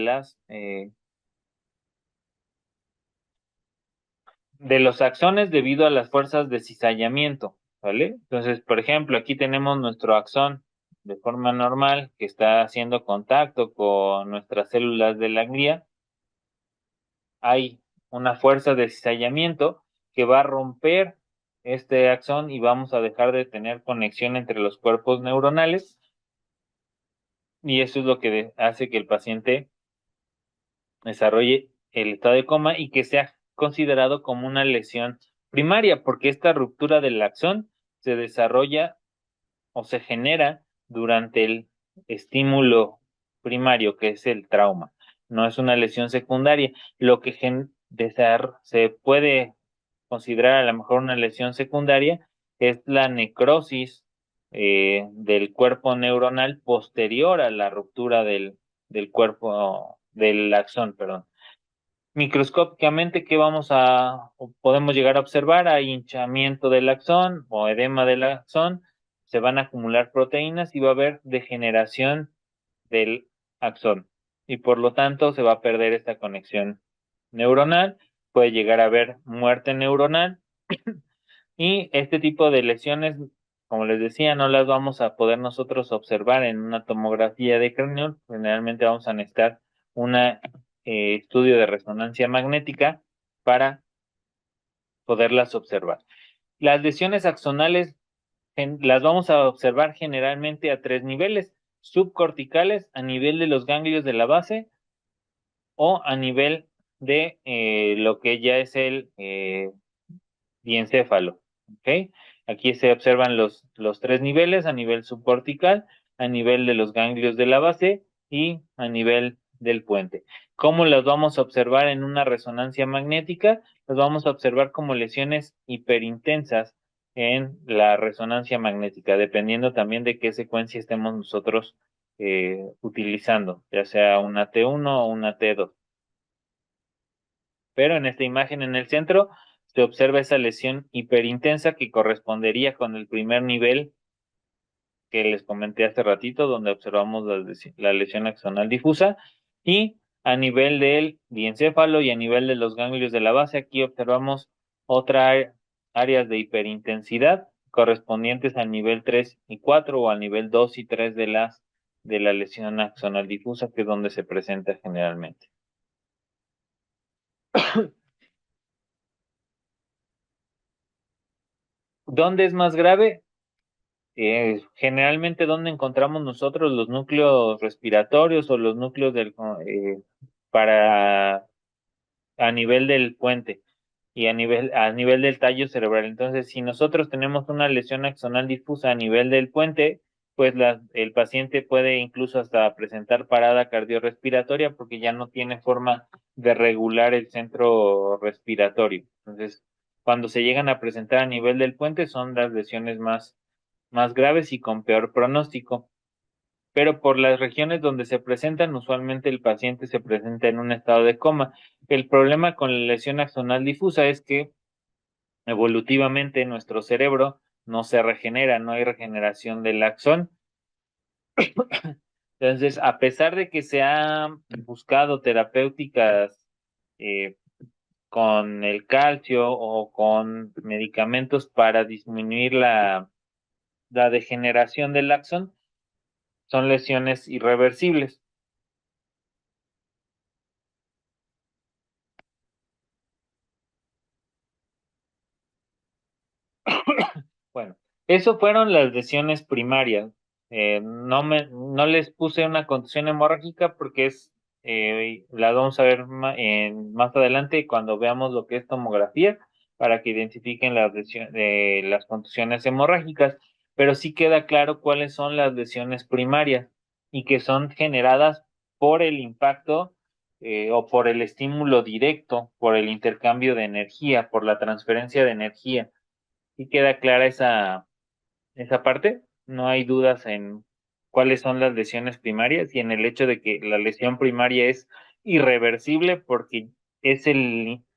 los axones debido a las fuerzas de cizallamiento, ¿vale? Entonces, por ejemplo, aquí tenemos nuestro axón de forma normal que está haciendo contacto con nuestras células de la glía. Hay una fuerza de cizallamiento que va a romper este axón y vamos a dejar de tener conexión entre los cuerpos neuronales, y eso es lo que hace que el paciente desarrolle el estado de coma y que sea considerado como una lesión primaria, porque esta ruptura del axón se desarrolla o se genera durante el estímulo primario, que es el trauma. No es una lesión secundaria. Lo que se puede considerar a lo mejor una lesión secundaria es la necrosis del cuerpo neuronal posterior a la ruptura del cuerpo, del axón, perdón. Microscópicamente, ¿qué podemos llegar a observar? Hay hinchamiento del axón o edema del axón, se van a acumular proteínas y va a haber degeneración del axón. Y por lo tanto se va a perder esta conexión neuronal, puede llegar a haber muerte neuronal y este tipo de lesiones, como les decía, no las vamos a poder nosotros observar en una tomografía de cráneo. Generalmente vamos a necesitar un estudio de resonancia magnética para poderlas observar. Las lesiones axonales las vamos a observar generalmente a 3 niveles: subcorticales, a nivel de los ganglios de la base, o a nivel de lo que ya es el diencéfalo. ¿Ok? Aquí se observan los 3 niveles: a nivel subcortical, a nivel de los ganglios de la base y a nivel del puente. ¿Cómo las vamos a observar en una resonancia magnética? Las vamos a observar como lesiones hiperintensas en la resonancia magnética, dependiendo también de qué secuencia estemos nosotros utilizando, ya sea una T1 o una T2. Pero en esta imagen en el centro se observa esa lesión hiperintensa que correspondería con el primer nivel que les comenté hace ratito, donde observamos la lesión axonal difusa, y a nivel del diencéfalo y a nivel de los ganglios de la base, aquí observamos otras áreas de hiperintensidad correspondientes al nivel 3 y 4 o al nivel 2 y 3 de la lesión axonal difusa, que es donde se presenta generalmente. ¿Dónde es más grave? Generalmente, ¿dónde encontramos nosotros los núcleos respiratorios o los núcleos para a nivel del puente y a nivel del tallo cerebral? Entonces, si nosotros tenemos una lesión axonal difusa a nivel del puente, pues el paciente puede incluso hasta presentar parada cardiorrespiratoria porque ya no tiene forma de regular el centro respiratorio. Entonces, cuando se llegan a presentar a nivel del puente son las lesiones más graves y con peor pronóstico. Pero por las regiones donde se presentan, usualmente el paciente se presenta en un estado de coma. El problema con la lesión axonal difusa es que evolutivamente nuestro cerebro no se regenera, no hay regeneración del axón. Entonces, a pesar de que se han buscado terapéuticas eh, con el calcio o con medicamentos para disminuir la degeneración del axón, son lesiones irreversibles. Bueno, eso fueron las lesiones primarias. No les puse una contusión hemorrágica porque la vamos a ver más adelante cuando veamos lo que es tomografía para que identifiquen las contusiones hemorrágicas, pero sí queda claro cuáles son las lesiones primarias y que son generadas por el impacto o por el estímulo directo, por el intercambio de energía, por la transferencia de energía. ¿Sí queda clara esa parte? No hay dudas en cuáles son las lesiones primarias y en el hecho de que la lesión primaria es irreversible porque es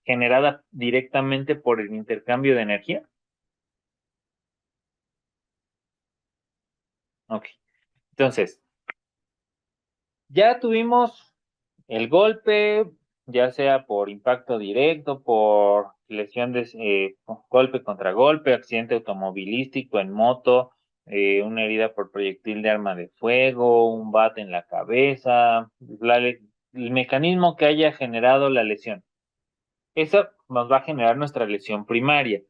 generada directamente por el intercambio de energía. Ok. Entonces, ya tuvimos el golpe, ya sea por impacto directo, por lesión golpe contra golpe, accidente automovilístico en moto, una herida por proyectil de arma de fuego, un bate en la cabeza, el mecanismo que haya generado la lesión. Eso nos va a generar nuestra lesión primaria.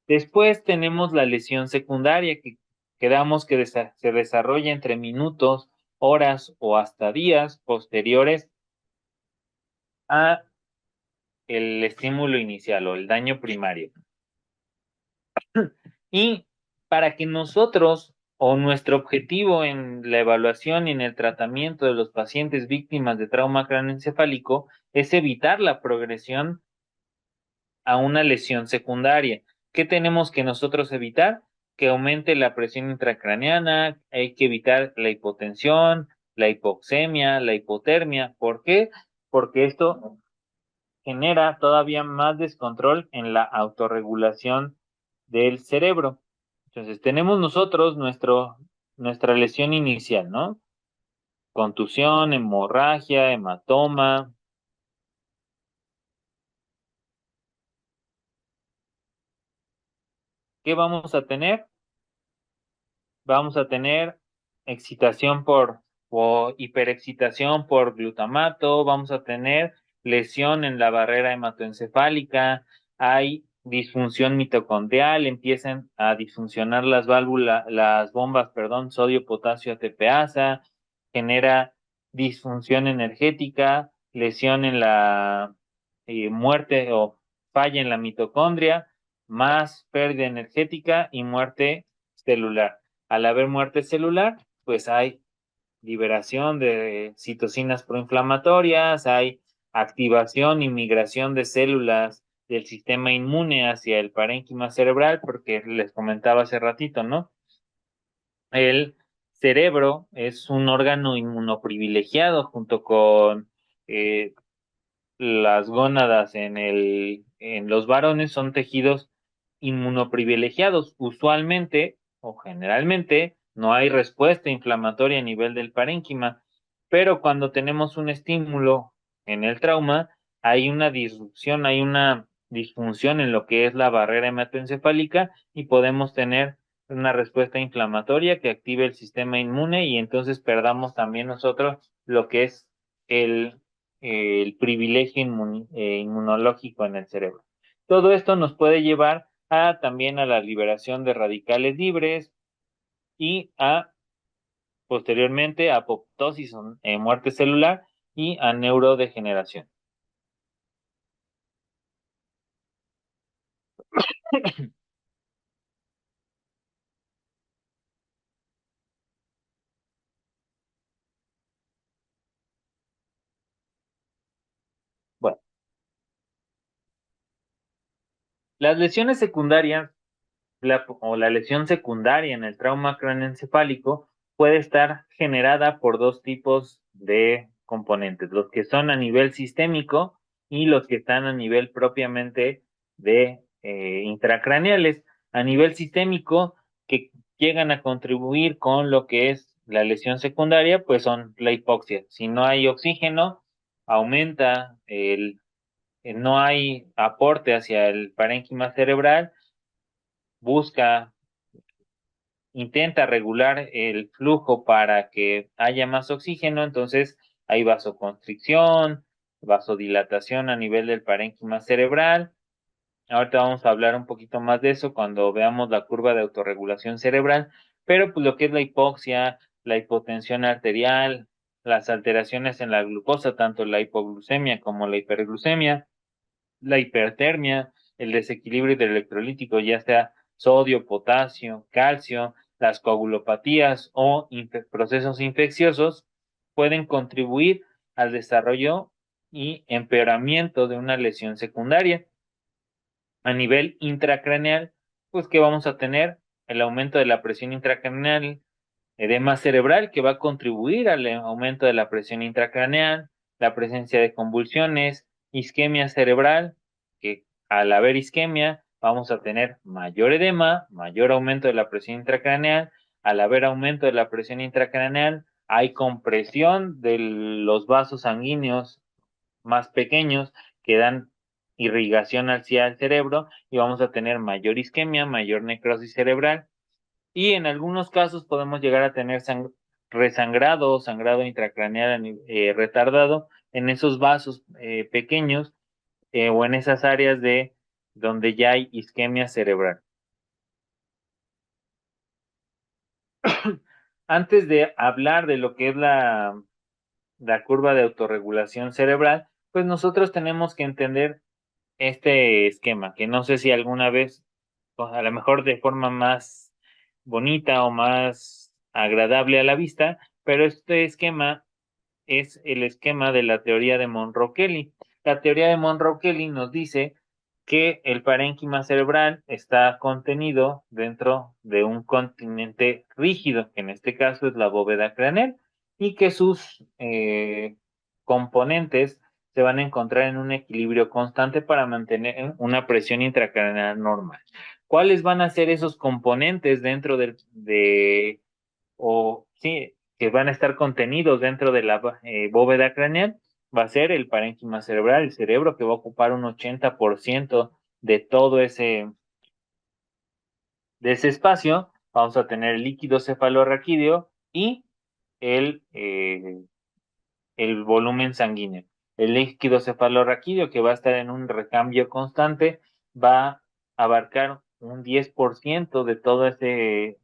Después tenemos la lesión secundaria, que quedamos que se desarrolla entre minutos, horas o hasta días posteriores a el estímulo inicial o el daño primario. Y para que nosotros o nuestro objetivo en la evaluación y en el tratamiento de los pacientes víctimas de trauma craneoencefálico es evitar la progresión a una lesión secundaria. ¿Qué tenemos que nosotros evitar? Que aumente la presión intracraneana, hay que evitar la hipotensión, la hipoxemia, la hipotermia. ¿Por qué? Porque esto genera todavía más descontrol en la autorregulación del cerebro. Entonces, tenemos nosotros nuestra lesión inicial, ¿no? Contusión, hemorragia, hematoma. ¿Qué vamos a tener? Vamos a tener excitación o hiperexcitación por glutamato, vamos a tener lesión en la barrera hematoencefálica, hay disfunción mitocondrial, empiezan a disfuncionar las bombas, perdón, sodio-potasio ATPasa, genera disfunción energética, lesión en la muerte o falla en la mitocondria, más pérdida energética y muerte celular. Al haber muerte celular, pues hay liberación de citocinas proinflamatorias, hay activación y migración de células del sistema inmune hacia el parénquima cerebral, porque les comentaba hace ratito, ¿no? El cerebro es un órgano inmunoprivilegiado junto con eh, las gónadas en los varones son tejidos inmunoprivilegiados. Usualmente o generalmente no hay respuesta inflamatoria a nivel del parénquima, pero cuando tenemos un estímulo en el trauma, hay una disrupción, hay una disfunción en lo que es la barrera hematoencefálica y podemos tener una respuesta inflamatoria que active el sistema inmune y entonces perdamos también nosotros lo que es el el privilegio inmunológico en el cerebro. Todo esto nos puede llevar también a la liberación de radicales libres, y posteriormente a apoptosis, muerte celular y a neurodegeneración. Bueno, las lesiones secundarias o la lesión secundaria en el trauma craneoencefálico puede estar generada por dos tipos de componentes, los que son a nivel sistémico y los que están a nivel propiamente de intracraneales. A nivel sistémico, que llegan a contribuir con lo que es la lesión secundaria, pues son la hipoxia. Si no hay oxígeno, aumenta no hay aporte hacia el parénquima cerebral, busca intenta regular el flujo para que haya más oxígeno, entonces hay vasoconstricción, vasodilatación a nivel del parénquima cerebral. Ahorita vamos a hablar un poquito más de eso cuando veamos la curva de autorregulación cerebral, pero pues lo que es la hipoxia, la hipotensión arterial, las alteraciones en la glucosa, tanto la hipoglucemia como la hiperglucemia, la hipertermia, el desequilibrio electrolítico, ya sea sodio, potasio, calcio, las coagulopatías o procesos infecciosos, pueden contribuir al desarrollo y empeoramiento de una lesión secundaria. A nivel intracraneal, pues que vamos a tener el aumento de la presión intracraneal, edema cerebral que va a contribuir al aumento de la presión intracraneal, la presencia de convulsiones, isquemia cerebral, que al haber isquemia vamos a tener mayor edema, mayor aumento de la presión intracraneal, al haber aumento de la presión intracraneal hay compresión de los vasos sanguíneos más pequeños que dan irrigación hacia el cerebro y vamos a tener mayor isquemia, mayor necrosis cerebral y en algunos casos podemos llegar a tener resangrado o sangrado intracraneal retardado en esos vasos pequeños o en esas áreas de donde ya hay isquemia cerebral. Antes de hablar de lo que es la curva de autorregulación cerebral, pues nosotros tenemos que entender este esquema, que no sé si alguna vez, pues, a lo mejor de forma más bonita o más agradable a la vista, pero este esquema es el esquema de la teoría de Monroe-Kelly. La teoría de Monroe-Kelly nos dice que el parénquima cerebral está contenido dentro de un continente rígido, que en este caso es la bóveda craneal, y que sus componentes se van a encontrar en un equilibrio constante para mantener una presión intracraneal normal. ¿Cuáles van a ser esos componentes dentro o sí, que van a estar contenidos dentro de la bóveda craneal? Va a ser el parénquima cerebral, el cerebro que va a ocupar un 80% de todo de ese espacio. Vamos a tener el líquido cefalorraquídeo y el, eh, el volumen sanguíneo. El líquido cefalorraquídeo, que va a estar en un recambio constante, va a abarcar un 10% de todo ese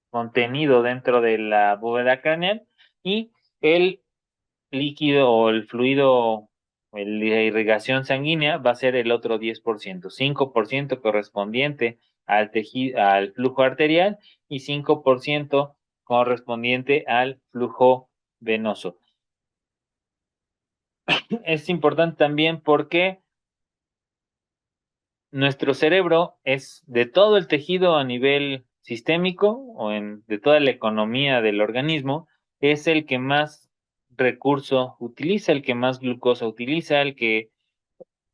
contenido dentro de la bóveda craneal y el líquido o el fluido, la irrigación sanguínea va a ser el otro 10%, 5% correspondiente al tejido, al flujo arterial y 5% correspondiente al flujo venoso. Es importante también porque nuestro cerebro es de todo el tejido a nivel sistémico de toda la economía del organismo, es el que más recurso utiliza, el que más glucosa utiliza, el que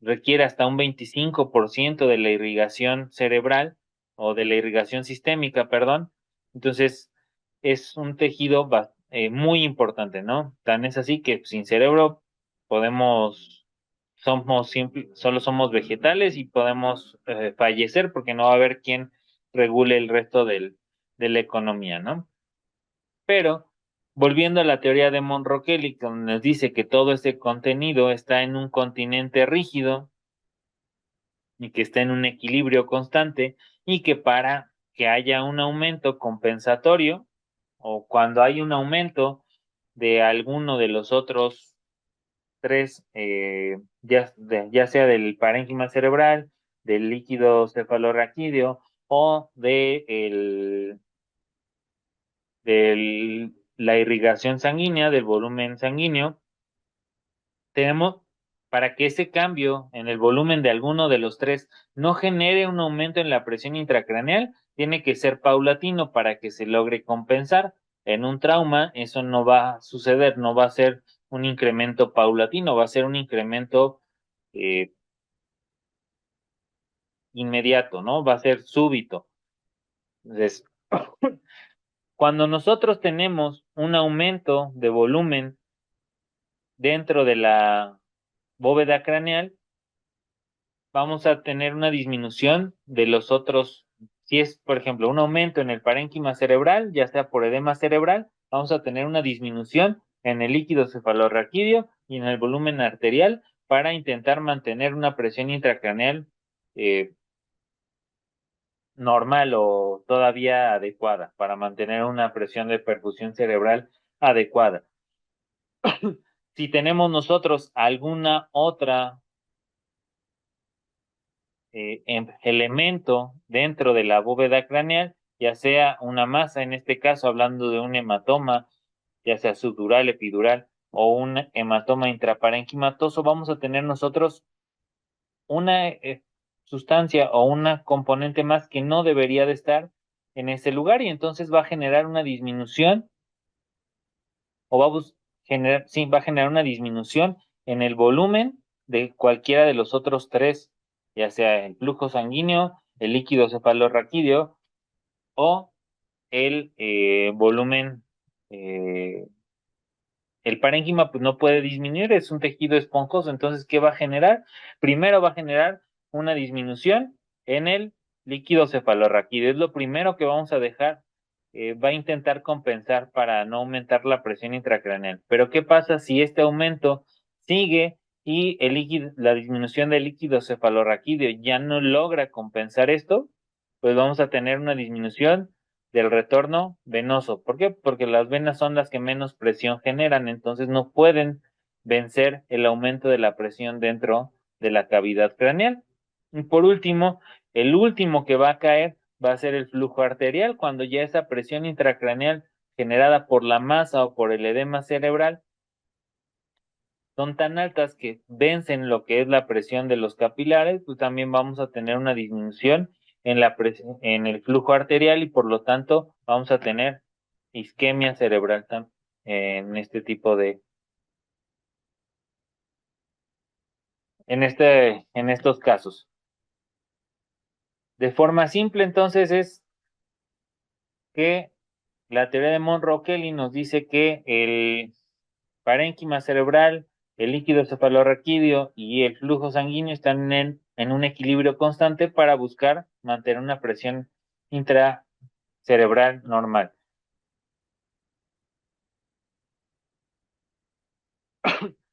requiere hasta un 25% de la irrigación cerebral o de la irrigación sistémica, perdón. Entonces, es un tejido muy importante, ¿no? Tan es así que sin cerebro podemos, solo somos vegetales y podemos fallecer porque no va a haber quien regule el resto de la economía, ¿no? Pero, volviendo a la teoría de Monroe-Kelly, que nos dice que todo este contenido está en un continente rígido, y que está en un equilibrio constante y que para que haya un aumento compensatorio o cuando hay un aumento de alguno de los otros tres, ya sea del parénquima cerebral, del líquido cefalorraquídeo o de la irrigación sanguínea, del volumen sanguíneo, tenemos para que ese cambio en el volumen de alguno de los tres no genere un aumento en la presión intracraneal, tiene que ser paulatino para que se logre compensar. En un trauma eso no va a suceder, no va a ser un incremento paulatino, va a ser un incremento eh, inmediato, ¿no? Va a ser súbito. Entonces, cuando nosotros tenemos un aumento de volumen dentro de la bóveda craneal, vamos a tener una disminución de los otros. Si es, por ejemplo, un aumento en el parénquima cerebral, ya sea por edema cerebral, vamos a tener una disminución en el líquido cefalorraquídeo y en el volumen arterial para intentar mantener una presión intracraneal eh, normal o todavía adecuada, para mantener una presión de perfusión cerebral adecuada. Si tenemos nosotros alguna otra elemento dentro de la bóveda craneal, ya sea una masa, en este caso hablando de un hematoma, ya sea subdural, epidural o un hematoma intraparenquimatoso, vamos a tener nosotros una sustancia o una componente más que no debería de estar en ese lugar y entonces va a generar una disminución o va a generar una disminución en el volumen de cualquiera de los otros tres, ya sea el flujo sanguíneo, el líquido cefalorraquídeo o el volumen. El parénquima pues no puede disminuir, es un tejido esponjoso, entonces ¿qué va a generar? Primero va a generar una disminución en el líquido cefalorraquídeo, es lo primero que vamos a dejar, va a intentar compensar para no aumentar la presión intracraneal. Pero ¿qué pasa si este aumento sigue y la disminución del líquido cefalorraquídeo ya no logra compensar esto? Pues vamos a tener una disminución del retorno venoso. ¿Por qué? Porque las venas son las que menos presión generan, entonces no pueden vencer el aumento de la presión dentro de la cavidad craneal. Y por último, el último que va a caer va a ser el flujo arterial, cuando ya esa presión intracraneal generada por la masa o por el edema cerebral son tan altas que vencen lo que es la presión de los capilares, pues también vamos a tener una disminución en el flujo arterial y por lo tanto vamos a tener isquemia cerebral en este tipo en estos casos. De forma simple, entonces, es que la teoría de Monro-Kelly nos dice que el parénquima cerebral, el líquido cefalorraquídeo y el flujo sanguíneo están en un equilibrio constante para buscar mantener una presión intracerebral normal.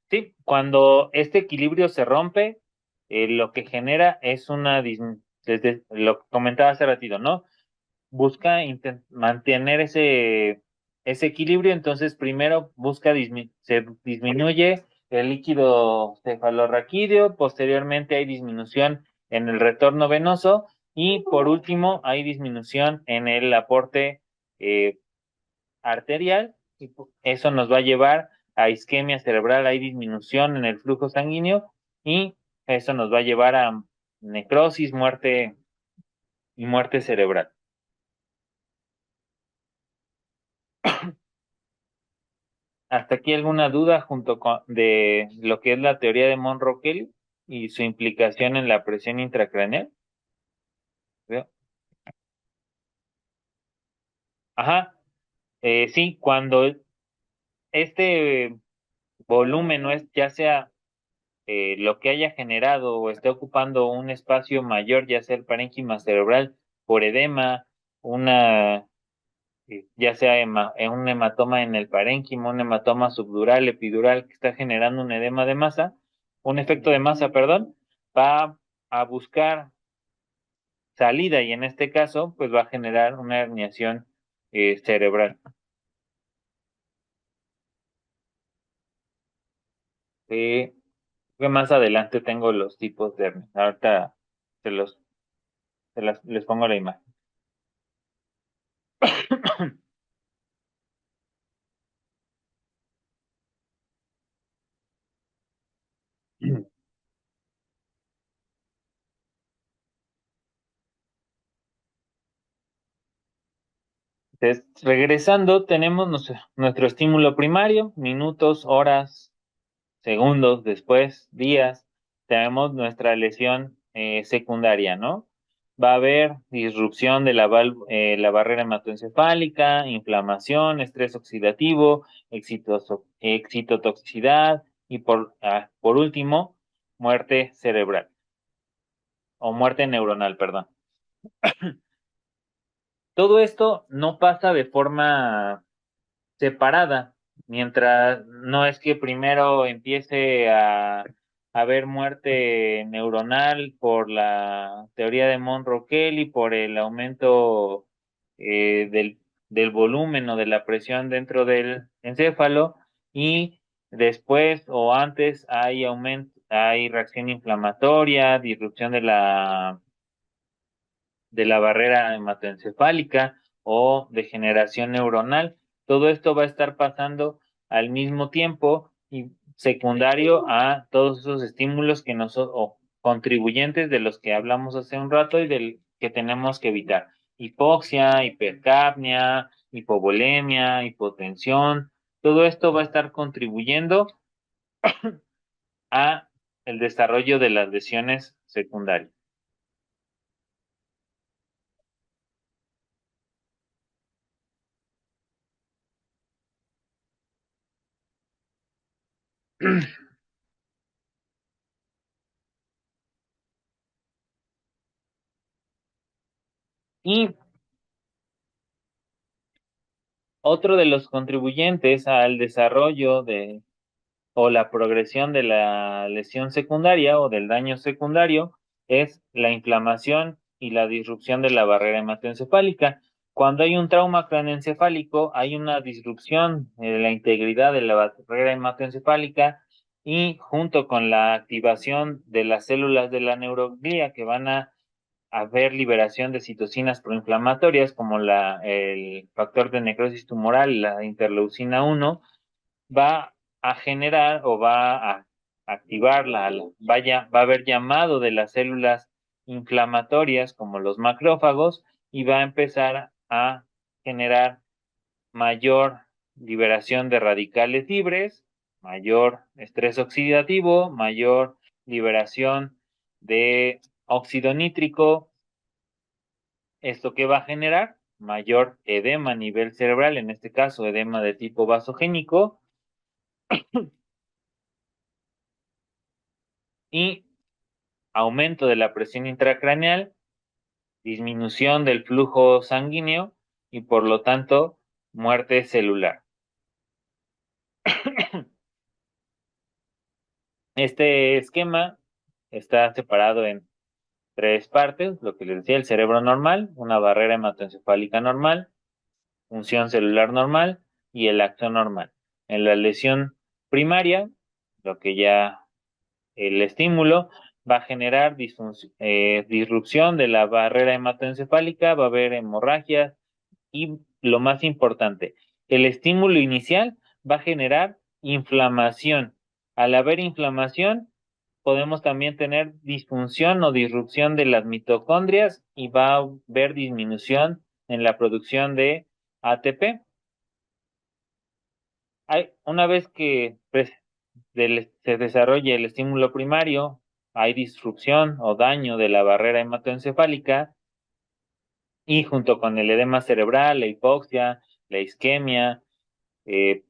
Sí, cuando este equilibrio se rompe, lo que genera es desde lo que comentaba hace ratito, ¿no? Busca mantener ese equilibrio, entonces primero se disminuye el líquido cefalorraquídeo, posteriormente hay disminución en el retorno venoso y por último hay disminución en el aporte eh, arterial y eso nos va a llevar a isquemia cerebral, hay disminución en el flujo sanguíneo y eso nos va a llevar a necrosis, muerte y muerte cerebral. ¿Hasta aquí alguna duda junto con de lo que es la teoría de Monro-Kelly y su implicación en la presión intracraneal? ¿Veo? Ajá, sí, cuando este volumen no es, ya sea lo que haya generado o esté ocupando un espacio mayor, ya sea el parénquima cerebral por edema, una, ya sea un hematoma en el parénquima, un hematoma subdural, epidural que está generando un edema de masa, un efecto de masa, perdón, va a buscar salida y en este caso pues va a generar una herniación cerebral. Eh, que más adelante tengo los tipos de hernia. Ahorita se los, les pongo la imagen. Entonces, regresando, tenemos nuestro estímulo primario, minutos, horas, segundos, después, días, tenemos nuestra lesión secundaria, ¿no? Va a haber disrupción de la barrera hematoencefálica, inflamación, estrés oxidativo, excitotoxicidad y por último, muerte cerebral o muerte neuronal, perdón. Todo esto no pasa de forma separada, mientras no es que primero empiece a haber muerte neuronal por la teoría de Monroe-Kelly, por el aumento del volumen o de la presión dentro del encéfalo, y después o antes hay reacción inflamatoria, disrupción de la barrera hematoencefálica o degeneración neuronal. Todo esto va a estar pasando al mismo tiempo y secundario a todos esos estímulos o contribuyentes de los que hablamos hace un rato y del que tenemos que evitar. Hipoxia, hipercapnia, hipovolemia, hipotensión, todo esto va a estar contribuyendo a el desarrollo de las lesiones secundarias. Y otro de los contribuyentes al desarrollo o la progresión de la lesión secundaria o del daño secundario es la inflamación y la disrupción de la barrera hematoencefálica. Cuando hay un trauma craneoencefálico, hay una disrupción de la integridad de la barrera hematoencefálica y junto con la activación de las células de la neuroglía que van a haber liberación de citocinas proinflamatorias como el factor de necrosis tumoral, la interleucina 1, va a generar o va a activar va a haber llamado de las células inflamatorias como los macrófagos y va a empezar a generar mayor liberación de radicales libres, mayor estrés oxidativo, mayor liberación de óxido nítrico. ¿Esto qué va a generar? Mayor edema a nivel cerebral, en este caso edema de tipo vasogénico, y aumento de la presión intracraneal, disminución del flujo sanguíneo y por lo tanto muerte celular. Este esquema está separado en tres partes, lo que les decía, el cerebro normal, una barrera hematoencefálica normal, función celular normal y el axón normal. En la lesión primaria, lo que ya el estímulo va a generar disrupción de la barrera hematoencefálica, va a haber hemorragia y lo más importante, el estímulo inicial va a generar inflamación. Al haber inflamación, podemos también tener disfunción o disrupción de las mitocondrias y va a haber disminución en la producción de ATP. Una vez que se desarrolla el estímulo primario, hay disrupción o daño de la barrera hematoencefálica y junto con el edema cerebral, la hipoxia, la isquemia, eh,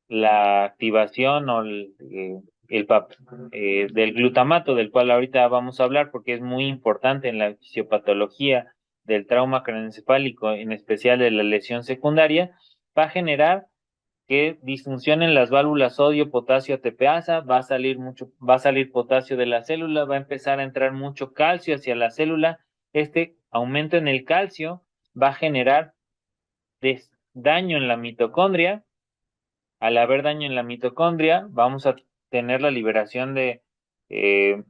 la activación o del glutamato, del cual ahorita vamos a hablar porque es muy importante en la fisiopatología del trauma craneoencefálico, en especial de la lesión secundaria, va a generar que disfuncionen las válvulas sodio, potasio, ATPasa, va a salir potasio de la célula, va a empezar a entrar mucho calcio hacia la célula Este aumento en el calcio va a generar daño en la mitocondria. Al haber daño en la mitocondria, vamos a tener la liberación de eh,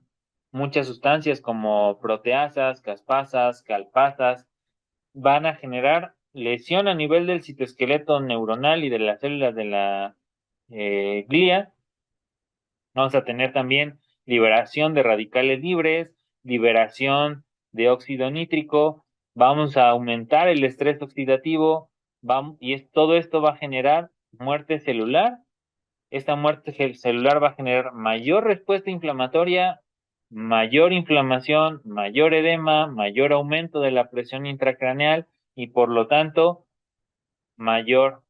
muchas sustancias como proteasas, caspasas, calpasas, van a generar lesión a nivel del citoesqueleto neuronal y de las células de la glía. Vamos a tener también liberación de radicales libres, liberación de óxido nítrico, vamos a aumentar el estrés oxidativo, todo esto va a generar muerte celular. Esta muerte celular va a generar mayor respuesta inflamatoria, mayor inflamación, mayor edema, mayor aumento de la presión intracraneal y por lo tanto mayor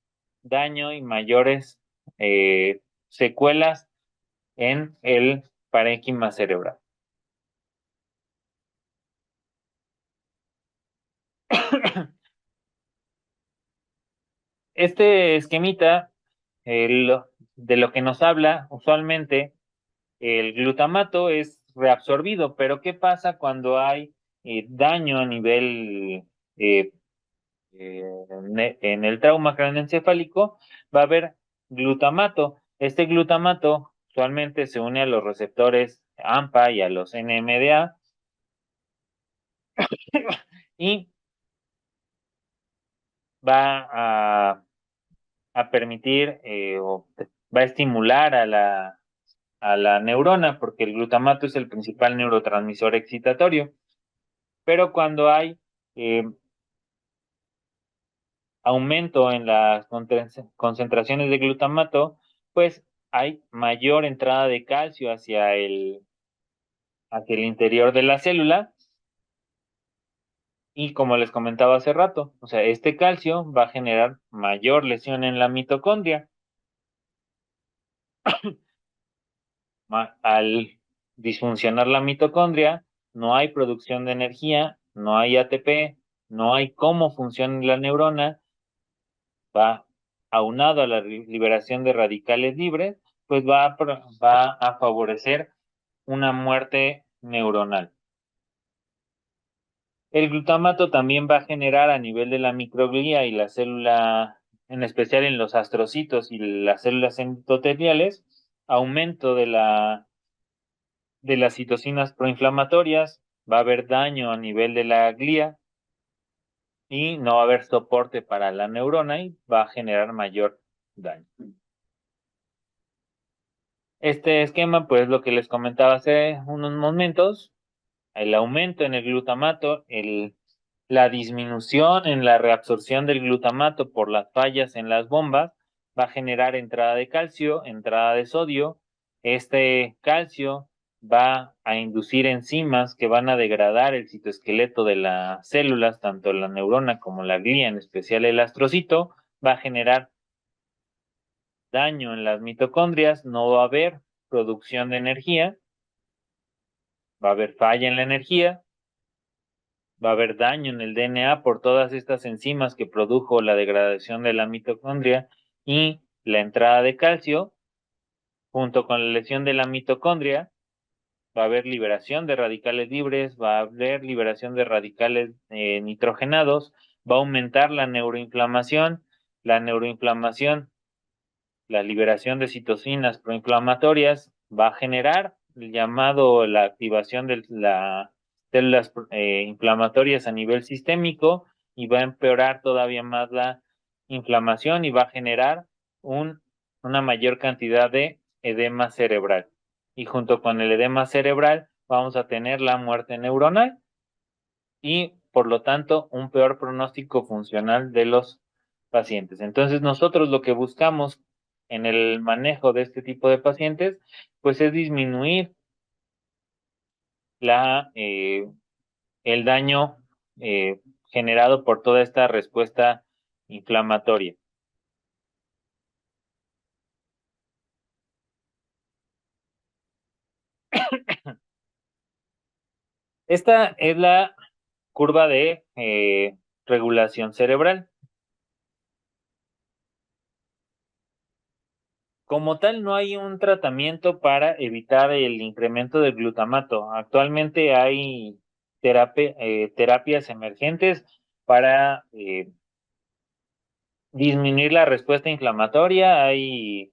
daño y mayores secuelas en el parénquima cerebral. Este esquemita, de lo que nos habla usualmente, el glutamato es reabsorbido, pero ¿qué pasa cuando hay daño a nivel eh, en el trauma craneoencefálico? Va a haber glutamato. Este glutamato usualmente se une a los receptores AMPA y a los NMDA y va a permitir o va a estimular a la neurona, porque el glutamato es el principal neurotransmisor excitatorio. Pero cuando hay eh, aumento en las concentraciones de glutamato, pues hay mayor entrada de calcio hacia el interior de la célula. Y como les comentaba hace rato, o sea, este calcio va a generar mayor lesión en la mitocondria. Al disfuncionar la mitocondria, no hay producción de energía, no hay ATP, no hay cómo funciona la neurona, va aunado a la liberación de radicales libres, pues va a favorecer una muerte neuronal. El glutamato también va a generar a nivel de la microglía y la célula, en especial en los astrocitos y las células endoteliales, aumento de las citocinas proinflamatorias, va a haber daño a nivel de la glía y no va a haber soporte para la neurona y va a generar mayor daño. Este esquema, pues lo que les comentaba hace unos momentos, el aumento en el glutamato, la disminución en la reabsorción del glutamato por las fallas en las bombas va a generar entrada de calcio, entrada de sodio. Este calcio va a inducir enzimas que van a degradar el citoesqueleto de las células, tanto la neurona como la glía, en especial el astrocito, va a generar daño en las mitocondrias, no va a haber producción de energía, va a haber falla en la energía, va a haber daño en el DNA por todas estas enzimas que produjo la degradación de la mitocondria y la entrada de calcio, junto con la lesión de la mitocondria, va a haber liberación de radicales libres, va a haber liberación de radicales nitrogenados, va a aumentar la neuroinflamación, la liberación de citocinas proinflamatorias, va a generar el llamado la activación de las células inflamatorias a nivel sistémico y va a empeorar todavía más la inflamación y va a generar una mayor cantidad de edema cerebral. Y junto con el edema cerebral vamos a tener la muerte neuronal y por lo tanto un peor pronóstico funcional de los pacientes. Entonces nosotros lo que buscamos en el manejo de este tipo de pacientes, pues es disminuir la, el daño generado por toda esta respuesta inflamatoria. Esta es la curva de regulación cerebral. Como tal, no hay un tratamiento para evitar el incremento del glutamato. Actualmente hay terapias emergentes para disminuir la respuesta inflamatoria. Hay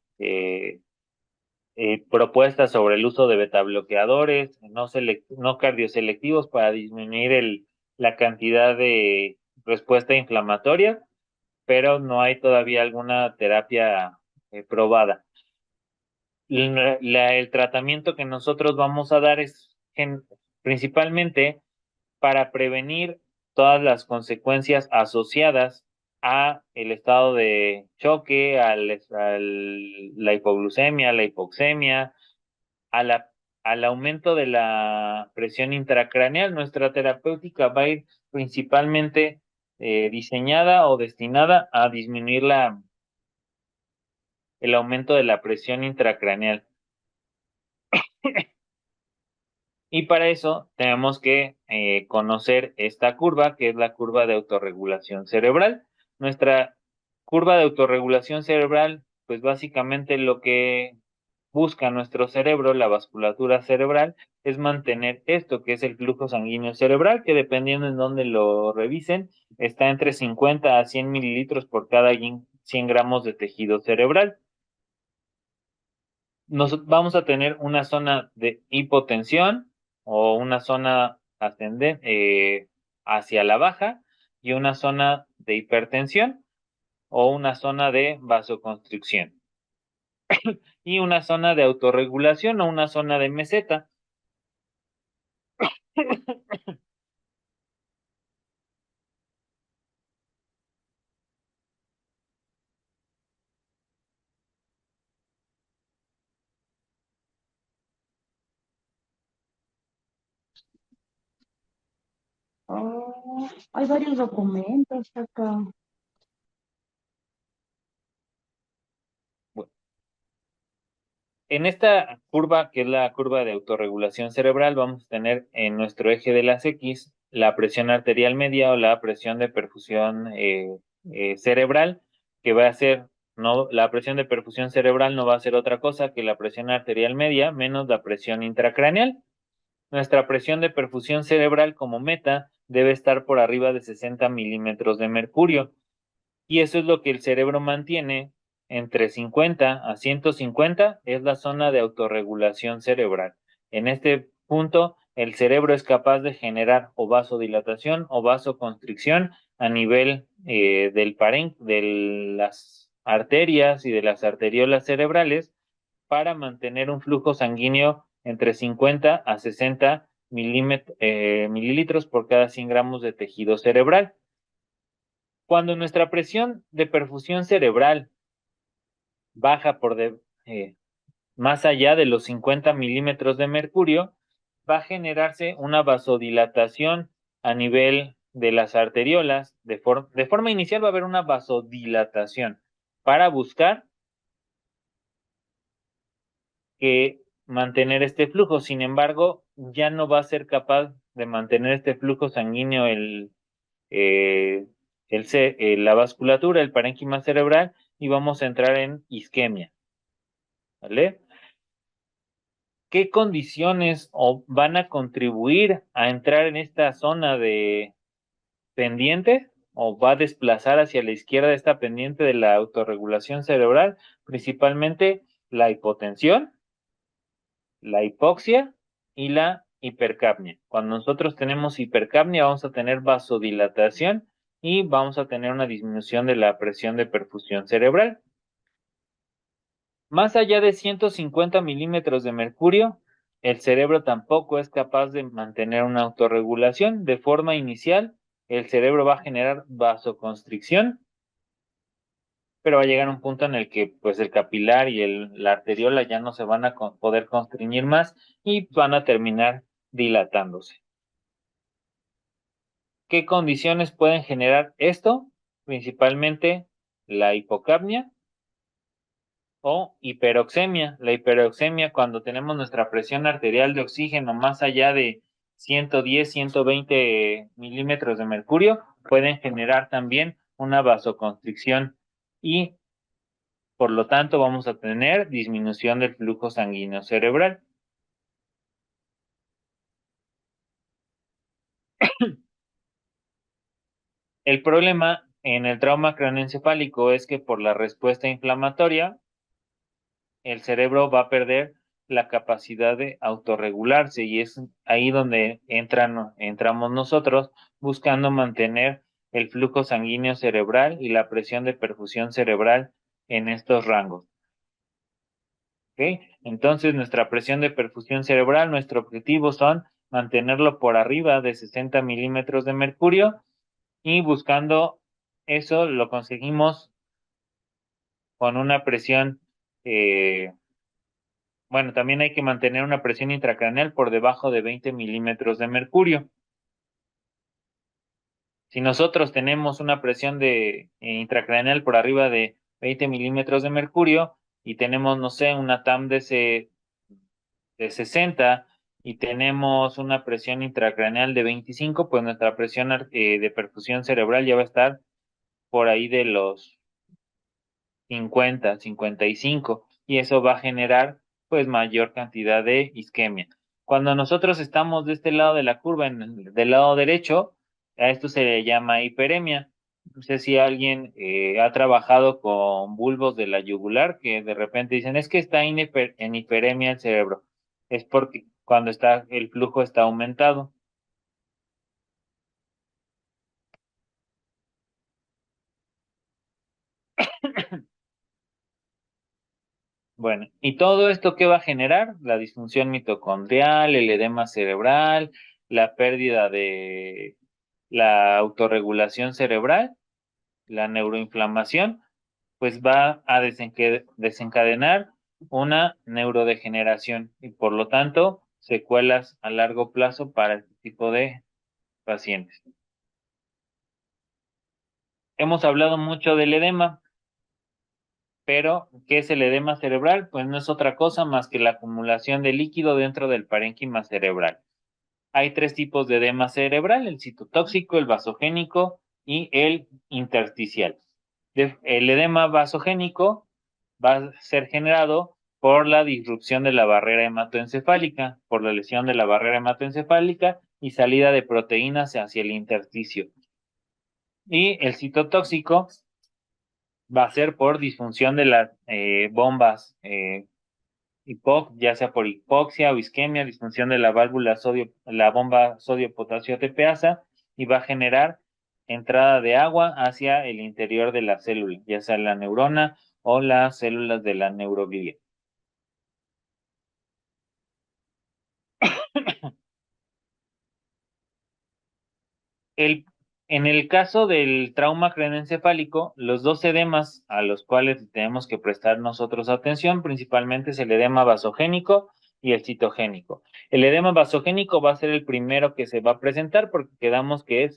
propuestas sobre el uso de betabloqueadores no cardioselectivos para disminuir la cantidad de respuesta inflamatoria, pero no hay todavía alguna terapia probada. El tratamiento que nosotros vamos a dar es principalmente para prevenir todas las consecuencias asociadas a el estado de choque, la hipoglucemia, la hipoxemia, a al aumento de la presión intracraneal. Nuestra terapéutica va a ir principalmente diseñada o destinada a disminuir el aumento de la presión intracraneal. Y para eso tenemos que conocer esta curva, que es la curva de autorregulación cerebral. Nuestra curva de autorregulación cerebral, pues básicamente lo que busca nuestro cerebro, la vasculatura cerebral, es mantener esto, que es el flujo sanguíneo cerebral, que dependiendo en dónde lo revisen, está entre 50 a 100 mililitros por cada 100 gramos de tejido cerebral. Nos vamos a tener una zona de hipotensión o una zona ascendente hacia la baja y una zona de hipertensión o una zona de vasoconstricción y una zona de autorregulación o una zona de meseta. Oh, hay varios documentos acá. Bueno, en esta curva, que es la curva de autorregulación cerebral, vamos a tener en nuestro eje de las X la presión arterial media o la presión de perfusión cerebral, que va a ser, no, la presión de perfusión cerebral no va a ser otra cosa que la presión arterial media menos la presión intracraneal. Nuestra presión de perfusión cerebral como meta debe estar por arriba de 60 milímetros de mercurio. Y eso es lo que el cerebro mantiene entre 50 a 150, es la zona de autorregulación cerebral. En este punto, el cerebro es capaz de generar o vasodilatación o vasoconstricción a nivel de las arterias y de las arteriolas cerebrales para mantener un flujo sanguíneo entre 50 a 60 mililitros por cada 100 gramos de tejido cerebral. Cuando nuestra presión de perfusión cerebral baja más allá de los 50 milímetros de mercurio, va a generarse una vasodilatación a nivel de las arteriolas. De forma inicial va a haber una vasodilatación para buscar que mantener este flujo. Sin embargo, ya no va a ser capaz de mantener este flujo sanguíneo eh, la vasculatura, el parénquima cerebral, y vamos a entrar en isquemia, ¿vale? ¿Qué condiciones van a contribuir a entrar en esta zona de pendiente o va a desplazar hacia la izquierda esta pendiente de la autorregulación cerebral? Principalmente la hipotensión, la hipoxia y la hipercapnia. Cuando nosotros tenemos hipercapnia, vamos a tener vasodilatación y vamos a tener una disminución de la presión de perfusión cerebral. Más allá de 150 milímetros de mercurio, el cerebro tampoco es capaz de mantener una autorregulación. De forma inicial, el cerebro va a generar vasoconstricción, pero va a llegar un punto en el que pues el capilar y la arteriola ya no se van a poder constriñir más y van a terminar dilatándose. ¿Qué condiciones pueden generar esto? Principalmente la hipocapnia o hiperoxemia. La hiperoxemia, cuando tenemos nuestra presión arterial de oxígeno más allá de 110, 120 milímetros de mercurio, pueden generar también una vasoconstricción y por lo tanto vamos a tener disminución del flujo sanguíneo cerebral. El problema en el trauma craneoencefálico es que por la respuesta inflamatoria, el cerebro va a perder la capacidad de autorregularse y es ahí donde entramos nosotros buscando mantener el flujo sanguíneo cerebral y la presión de perfusión cerebral en estos rangos. ¿Ok? Entonces, nuestra presión de perfusión cerebral, nuestro objetivo son mantenerlo por arriba de 60 milímetros de mercurio y buscando eso lo conseguimos con una presión, bueno, también hay que mantener una presión intracraneal por debajo de 20 milímetros de mercurio. Si nosotros tenemos una presión de intracraneal por arriba de 20 milímetros de mercurio y tenemos, no sé, una TAM de 60 y tenemos una presión intracraneal de 25, pues nuestra presión de perfusión cerebral ya va a estar por ahí de los 50, 55, y eso va a generar pues mayor cantidad de isquemia. Cuando nosotros estamos de este lado de la curva, del lado derecho, a esto se le llama hiperemia. No sé si alguien ha trabajado con bulbos de la yugular que de repente dicen, es que está en hiperemia el cerebro. Es porque cuando el flujo está aumentado. Bueno, ¿y todo esto qué va a generar? La disfunción mitocondrial, el edema cerebral, la pérdida de la autorregulación cerebral, la neuroinflamación, pues va a desencadenar una neurodegeneración y por lo tanto secuelas a largo plazo para este tipo de pacientes. Hemos hablado mucho del edema, pero ¿qué es el edema cerebral? Pues no es otra cosa más que la acumulación de líquido dentro del parénquima cerebral. Hay tres tipos de edema cerebral: el citotóxico, el vasogénico y el intersticial. El edema vasogénico va a ser generado por la disrupción de la barrera hematoencefálica, por la lesión de la barrera hematoencefálica y salida de proteínas hacia el intersticio. Y el citotóxico va a ser por disfunción de las bombas, ya sea por hipoxia o isquemia, disfunción de la válvula la bomba sodio-potasio ATPasa, y va a generar entrada de agua hacia el interior de la célula, ya sea la neurona o las células de la neuroglia. El, en el caso del trauma craneoencefálico, los dos edemas a los cuales tenemos que prestar nosotros atención, principalmente es el edema vasogénico y el citogénico. El edema vasogénico va a ser el primero que se va a presentar porque quedamos que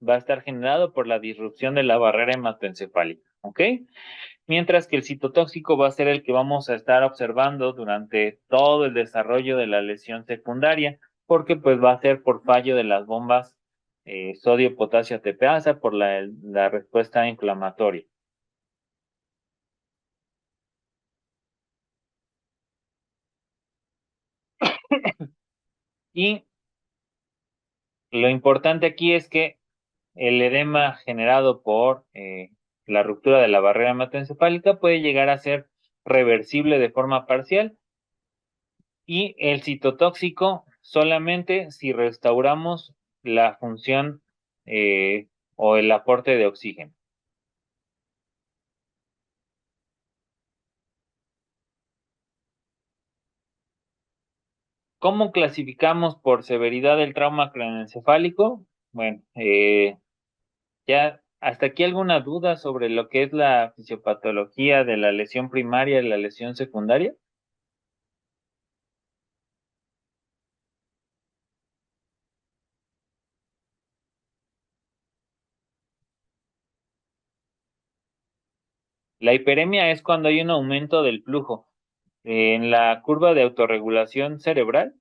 va a estar generado por la disrupción de la barrera hematoencefálica, ¿ok? Mientras que el citotóxico va a ser el que vamos a estar observando durante todo el desarrollo de la lesión secundaria, porque pues va a ser por fallo de las bombas sodio-potasio ATPasa por la respuesta inflamatoria. Y lo importante aquí es que el edema generado por la ruptura de la barrera hematoencefálica puede llegar a ser reversible de forma parcial, y el citotóxico solamente si restauramos la función o el aporte de oxígeno. ¿Cómo clasificamos por severidad el trauma craneoencefálico? Bueno, ya hasta aquí alguna duda sobre lo que es la fisiopatología de la lesión primaria y la lesión secundaria. La hiperemia es cuando hay un aumento del flujo. En la curva de autorregulación cerebral,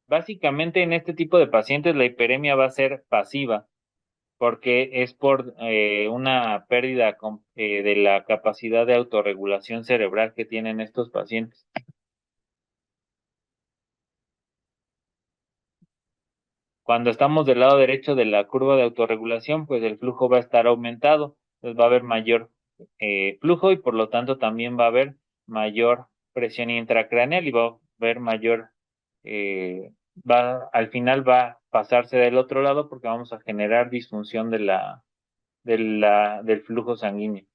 básicamente en este tipo de pacientes la hiperemia va a ser pasiva, porque es por una pérdida de la capacidad de autorregulación cerebral que tienen estos pacientes. Cuando estamos del lado derecho de la curva de autorregulación, pues el flujo va a estar aumentado, pues va a haber mayor flujo y por lo tanto también va a haber mayor presión intracraneal y va a haber mayor, al final va a pasarse del otro lado porque vamos a generar disfunción del flujo sanguíneo.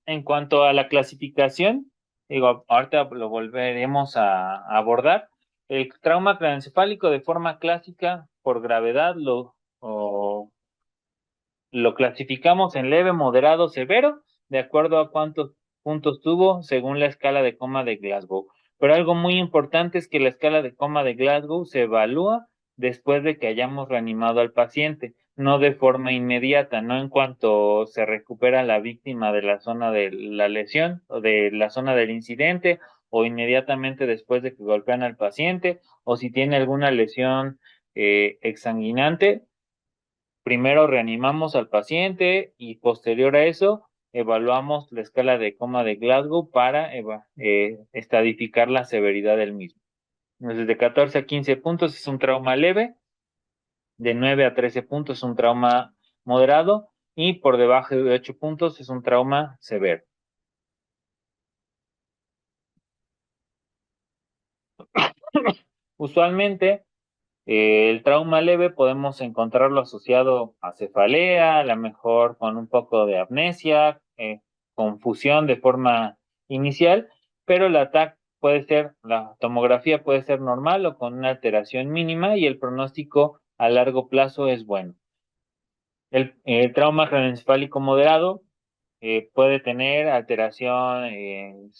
En cuanto a la clasificación, digo, ahorita lo volveremos a abordar. El trauma craneoencefálico de forma clásica por gravedad lo clasificamos en leve, moderado, severo, de acuerdo a cuántos puntos tuvo según la escala de coma de Glasgow. Pero algo muy importante es que la escala de coma de Glasgow se evalúa después de que hayamos reanimado al paciente, no de forma inmediata, no en cuanto se recupera la víctima de la zona de la lesión o de la zona del incidente o inmediatamente después de que golpean al paciente o si tiene alguna lesión exsanguinante. Primero reanimamos al paciente y posterior a eso evaluamos la escala de coma de Glasgow para estadificar la severidad del mismo. Entonces, de 14 a 15 puntos es un trauma leve, de 9 a 13 puntos es un trauma moderado y por debajo de 8 puntos es un trauma severo. Usualmente, el trauma leve podemos encontrarlo asociado a cefalea, a lo mejor con un poco de amnesia, confusión de forma inicial, pero el ataque puede ser, la tomografía puede ser normal o con una alteración mínima y el pronóstico a largo plazo es bueno. El trauma craneoencefálico moderado puede tener alteración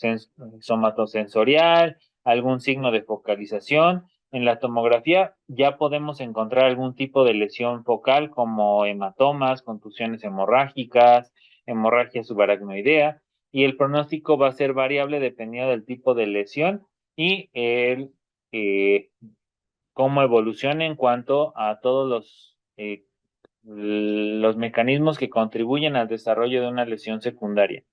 somatosensorial, algún signo de focalización. En la tomografía ya podemos encontrar algún tipo de lesión focal como hematomas, contusiones hemorrágicas, hemorragia subaracnoidea, y el pronóstico va a ser variable dependiendo del tipo de lesión y eh, cómo evoluciona en cuanto a todos los mecanismos que contribuyen al desarrollo de una lesión secundaria.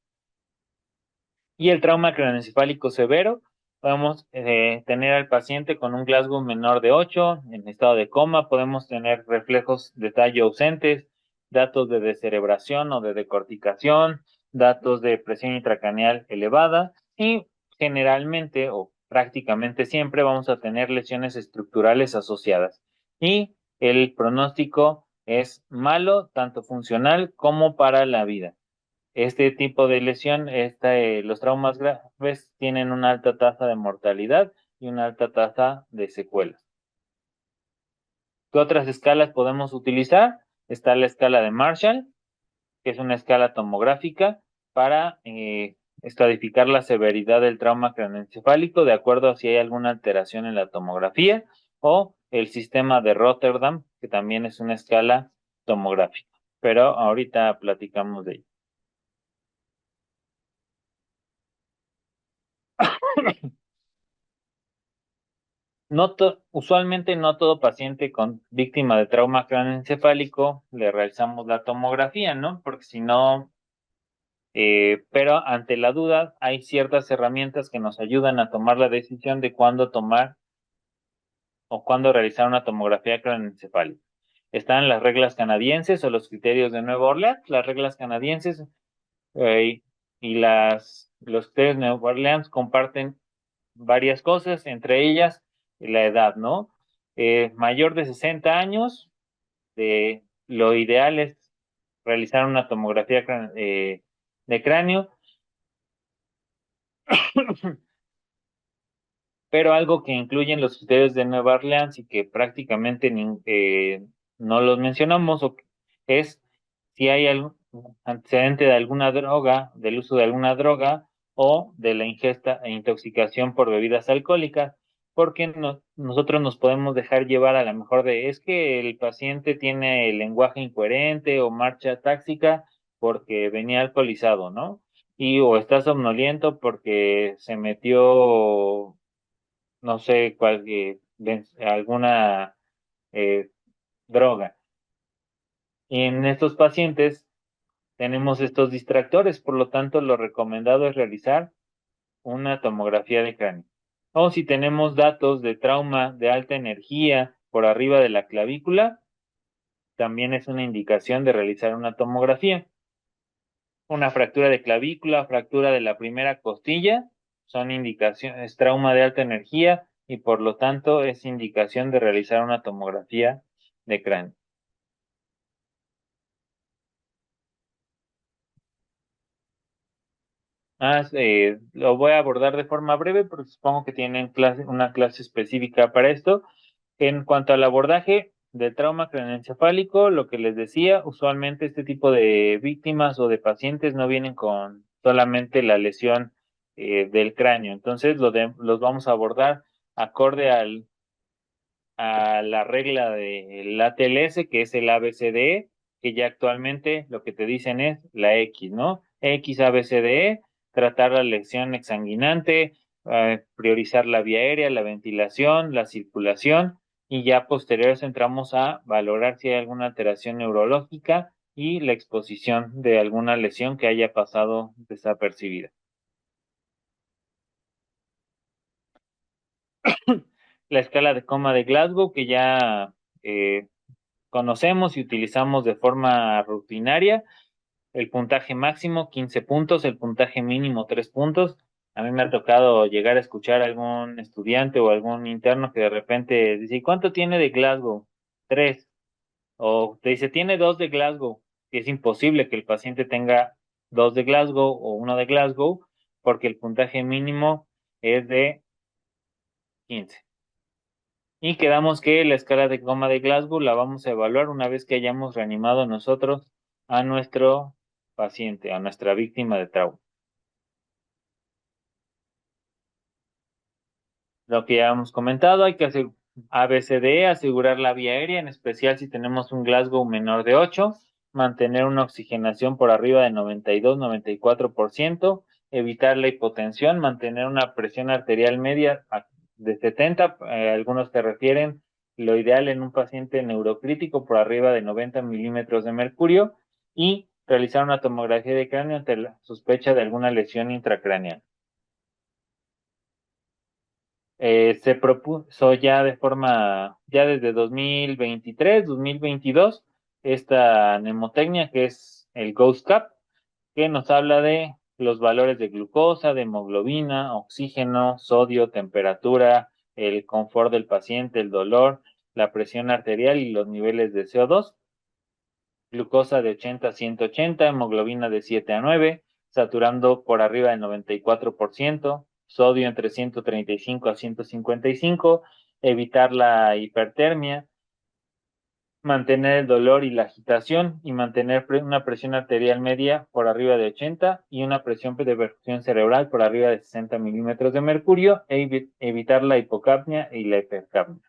Y el trauma craneoencefálico severo, podemos tener al paciente con un Glasgow menor de 8, en estado de coma, podemos tener reflejos de tallo ausentes, datos de descerebración o de decorticación, datos de presión intracraneal elevada y generalmente o prácticamente siempre vamos a tener lesiones estructurales asociadas. Y el pronóstico es malo, tanto funcional como para la vida. Este tipo de lesión, los traumas graves tienen una alta tasa de mortalidad y una alta tasa de secuelas. ¿Qué otras escalas podemos utilizar? Está la escala de Marshall, que es una escala tomográfica para estratificar la severidad del trauma craneoencefálico de acuerdo a si hay alguna alteración en la tomografía, o el sistema de Rotterdam, que también es una escala tomográfica. Pero ahorita platicamos de ello. Usualmente no todo paciente con víctima de trauma craneoencefálico le realizamos la tomografía, ¿no? Porque si no, pero ante la duda hay ciertas herramientas que nos ayudan a tomar la decisión de cuándo tomar o cuándo realizar una tomografía craneoencefálica. Están las reglas canadienses o los criterios de Nueva Orleans. Las reglas canadienses y los criterios de Nueva Orleans comparten varias cosas, entre ellas la edad, ¿no? Mayor de 60 años, lo ideal es realizar una tomografía de cráneo, pero algo que incluyen los criterios de Nueva Orleans y que prácticamente no los mencionamos es si hay algún antecedente de alguna droga, del uso de alguna droga o de la ingesta e intoxicación por bebidas alcohólicas, porque nosotros nos podemos dejar llevar a lo mejor es que el paciente tiene el lenguaje incoherente o marcha táxica porque venía alcoholizado, ¿no? O está somnoliento porque se metió no sé cuál, alguna eh, droga. Y en estos pacientes tenemos estos distractores, por lo tanto, lo recomendado es realizar una tomografía de cráneo. O si tenemos datos de trauma de alta energía por arriba de la clavícula, también es una indicación de realizar una tomografía. Una fractura de clavícula, fractura de la primera costilla, son indicaciones, trauma de alta energía y por lo tanto es indicación de realizar una tomografía de cráneo. Lo voy a abordar de forma breve porque supongo que tienen una clase específica para esto. En cuanto al abordaje del trauma craneoencefálico, lo que les decía, usualmente este tipo de víctimas o de pacientes no vienen con solamente la lesión del cráneo. Entonces, los vamos a abordar acorde a la regla del ATLS, que es el ABCDE, que ya actualmente lo que te dicen es la X, ¿no? X, ABCDE, tratar la lesión exsanguinante, priorizar la vía aérea, la ventilación, la circulación, y ya posteriores entramos a valorar si hay alguna alteración neurológica y la exposición de alguna lesión que haya pasado desapercibida. La escala de coma de Glasgow, que ya eh, conocemos y utilizamos de forma rutinaria. El puntaje máximo 15 puntos, el puntaje mínimo 3 puntos. A mí me ha tocado llegar a escuchar a algún estudiante o algún interno que de repente dice, ¿cuánto tiene de Glasgow? 3. O te dice, tiene 2 de Glasgow. Y es imposible que el paciente tenga 2 de Glasgow o 1 de Glasgow porque el puntaje mínimo es de 15. Y quedamos que la escala de coma de Glasgow la vamos a evaluar una vez que hayamos reanimado nosotros a nuestro paciente, a nuestra víctima de trauma. Lo que ya hemos comentado, hay que hacer ABCDE, asegurar la vía aérea, en especial si tenemos un Glasgow menor de 8, mantener una oxigenación por arriba de 92-94%, evitar la hipotensión, mantener una presión arterial media de 70, algunos te refieren lo ideal en un paciente neurocrítico por arriba de 90 milímetros de mercurio y realizar una tomografía de cráneo ante la sospecha de alguna lesión intracraneal. Se propuso ya de forma, ya desde 2023, 2022, esta mnemotecnia que es el Ghost Cap, que nos habla de los valores de glucosa, de hemoglobina, oxígeno, sodio, temperatura, el confort del paciente, el dolor, la presión arterial y los niveles de CO2, glucosa de 80 a 180, hemoglobina de 7 a 9, saturando por arriba del 94%, sodio entre 135 a 155, evitar la hipertermia, mantener el dolor y la agitación y mantener una presión arterial media por arriba de 80 y una presión de perfusión cerebral por arriba de 60 milímetros de mercurio e evitar la hipocapnia y la hipercapnia.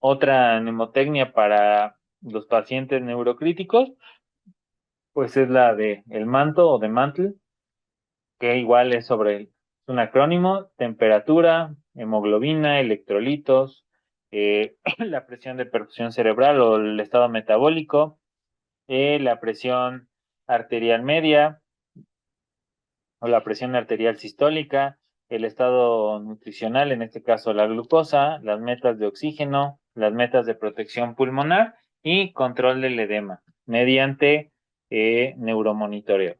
Otra mnemotecnia para los pacientes neurocríticos pues es la de el manto o de mantle, que igual es un acrónimo, temperatura, hemoglobina, electrolitos, la presión de perfusión cerebral o el estado metabólico, la presión arterial media o la presión arterial sistólica, el estado nutricional, en este caso la glucosa, las metas de oxígeno, las metas de protección pulmonar y control del edema mediante neuromonitoreo.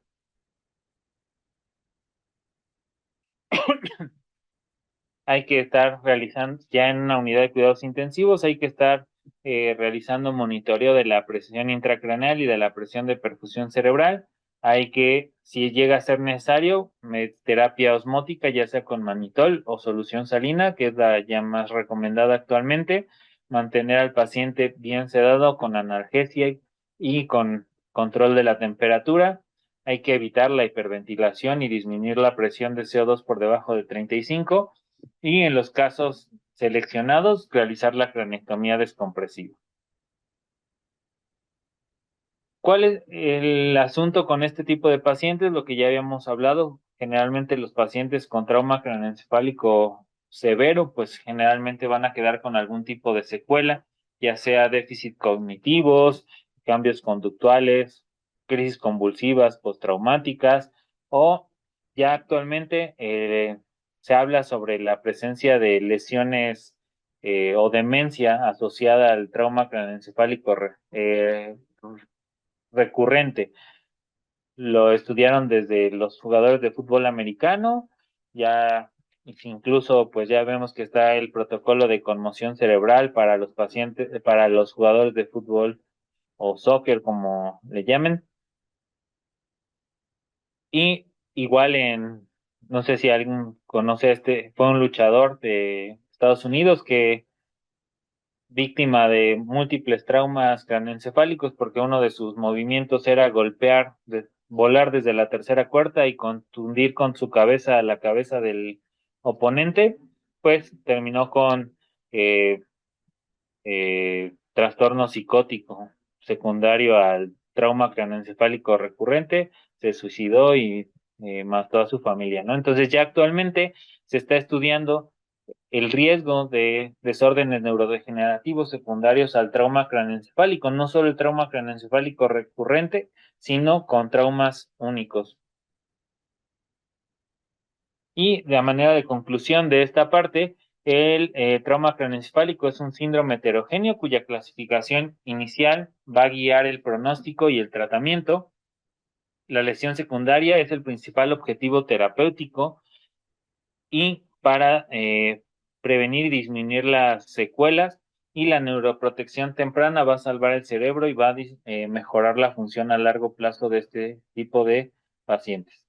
Hay que estar realizando, ya en una unidad de cuidados intensivos, hay que estar realizando monitoreo de la presión intracraneal y de la presión de perfusión cerebral. Hay que, si llega a ser necesario, terapia osmótica, ya sea con manitol o solución salina, que es la ya más recomendada actualmente. Mantener al paciente bien sedado con analgesia y con control de la temperatura. Hay que evitar la hiperventilación y disminuir la presión de CO2 por debajo de 35 y en los casos seleccionados realizar la cranectomía descompresiva. ¿Cuál es el asunto con este tipo de pacientes? Lo que ya habíamos hablado, Generalmente los pacientes con trauma craneoencefálico severo, pues generalmente van a quedar con algún tipo de secuela, ya sea déficit cognitivos, cambios conductuales, crisis convulsivas postraumáticas, o ya actualmente se habla sobre la presencia de lesiones o demencia asociada al trauma craneoencefálico recurrente. Lo estudiaron desde los jugadores de fútbol americano, ya incluso pues ya vemos que está el protocolo de conmoción cerebral para los pacientes, para los jugadores de fútbol o soccer como le llamen. Y igual no sé si alguien conoce fue un luchador de Estados Unidos que víctima de múltiples traumas craneoencefálicos porque uno de sus movimientos era volar desde la tercera cuerda y contundir con su cabeza a la cabeza del oponente, pues terminó con eh, trastorno psicótico secundario al trauma craneoencefálico recurrente, se suicidó y mató a su familia, ¿no? Entonces ya actualmente se está estudiando el riesgo de desórdenes neurodegenerativos secundarios al trauma craneoencefálico, no solo el trauma craneoencefálico recurrente, sino con traumas únicos. Y de manera de conclusión de esta parte, el trauma craneoencefálico es un síndrome heterogéneo cuya clasificación inicial va a guiar el pronóstico y el tratamiento. La lesión secundaria es el principal objetivo terapéutico y para prevenir y disminuir las secuelas, y la neuroprotección temprana va a salvar el cerebro y va a mejorar la función a largo plazo de este tipo de pacientes.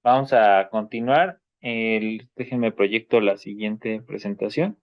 Vamos a continuar. Déjenme proyecto la siguiente presentación.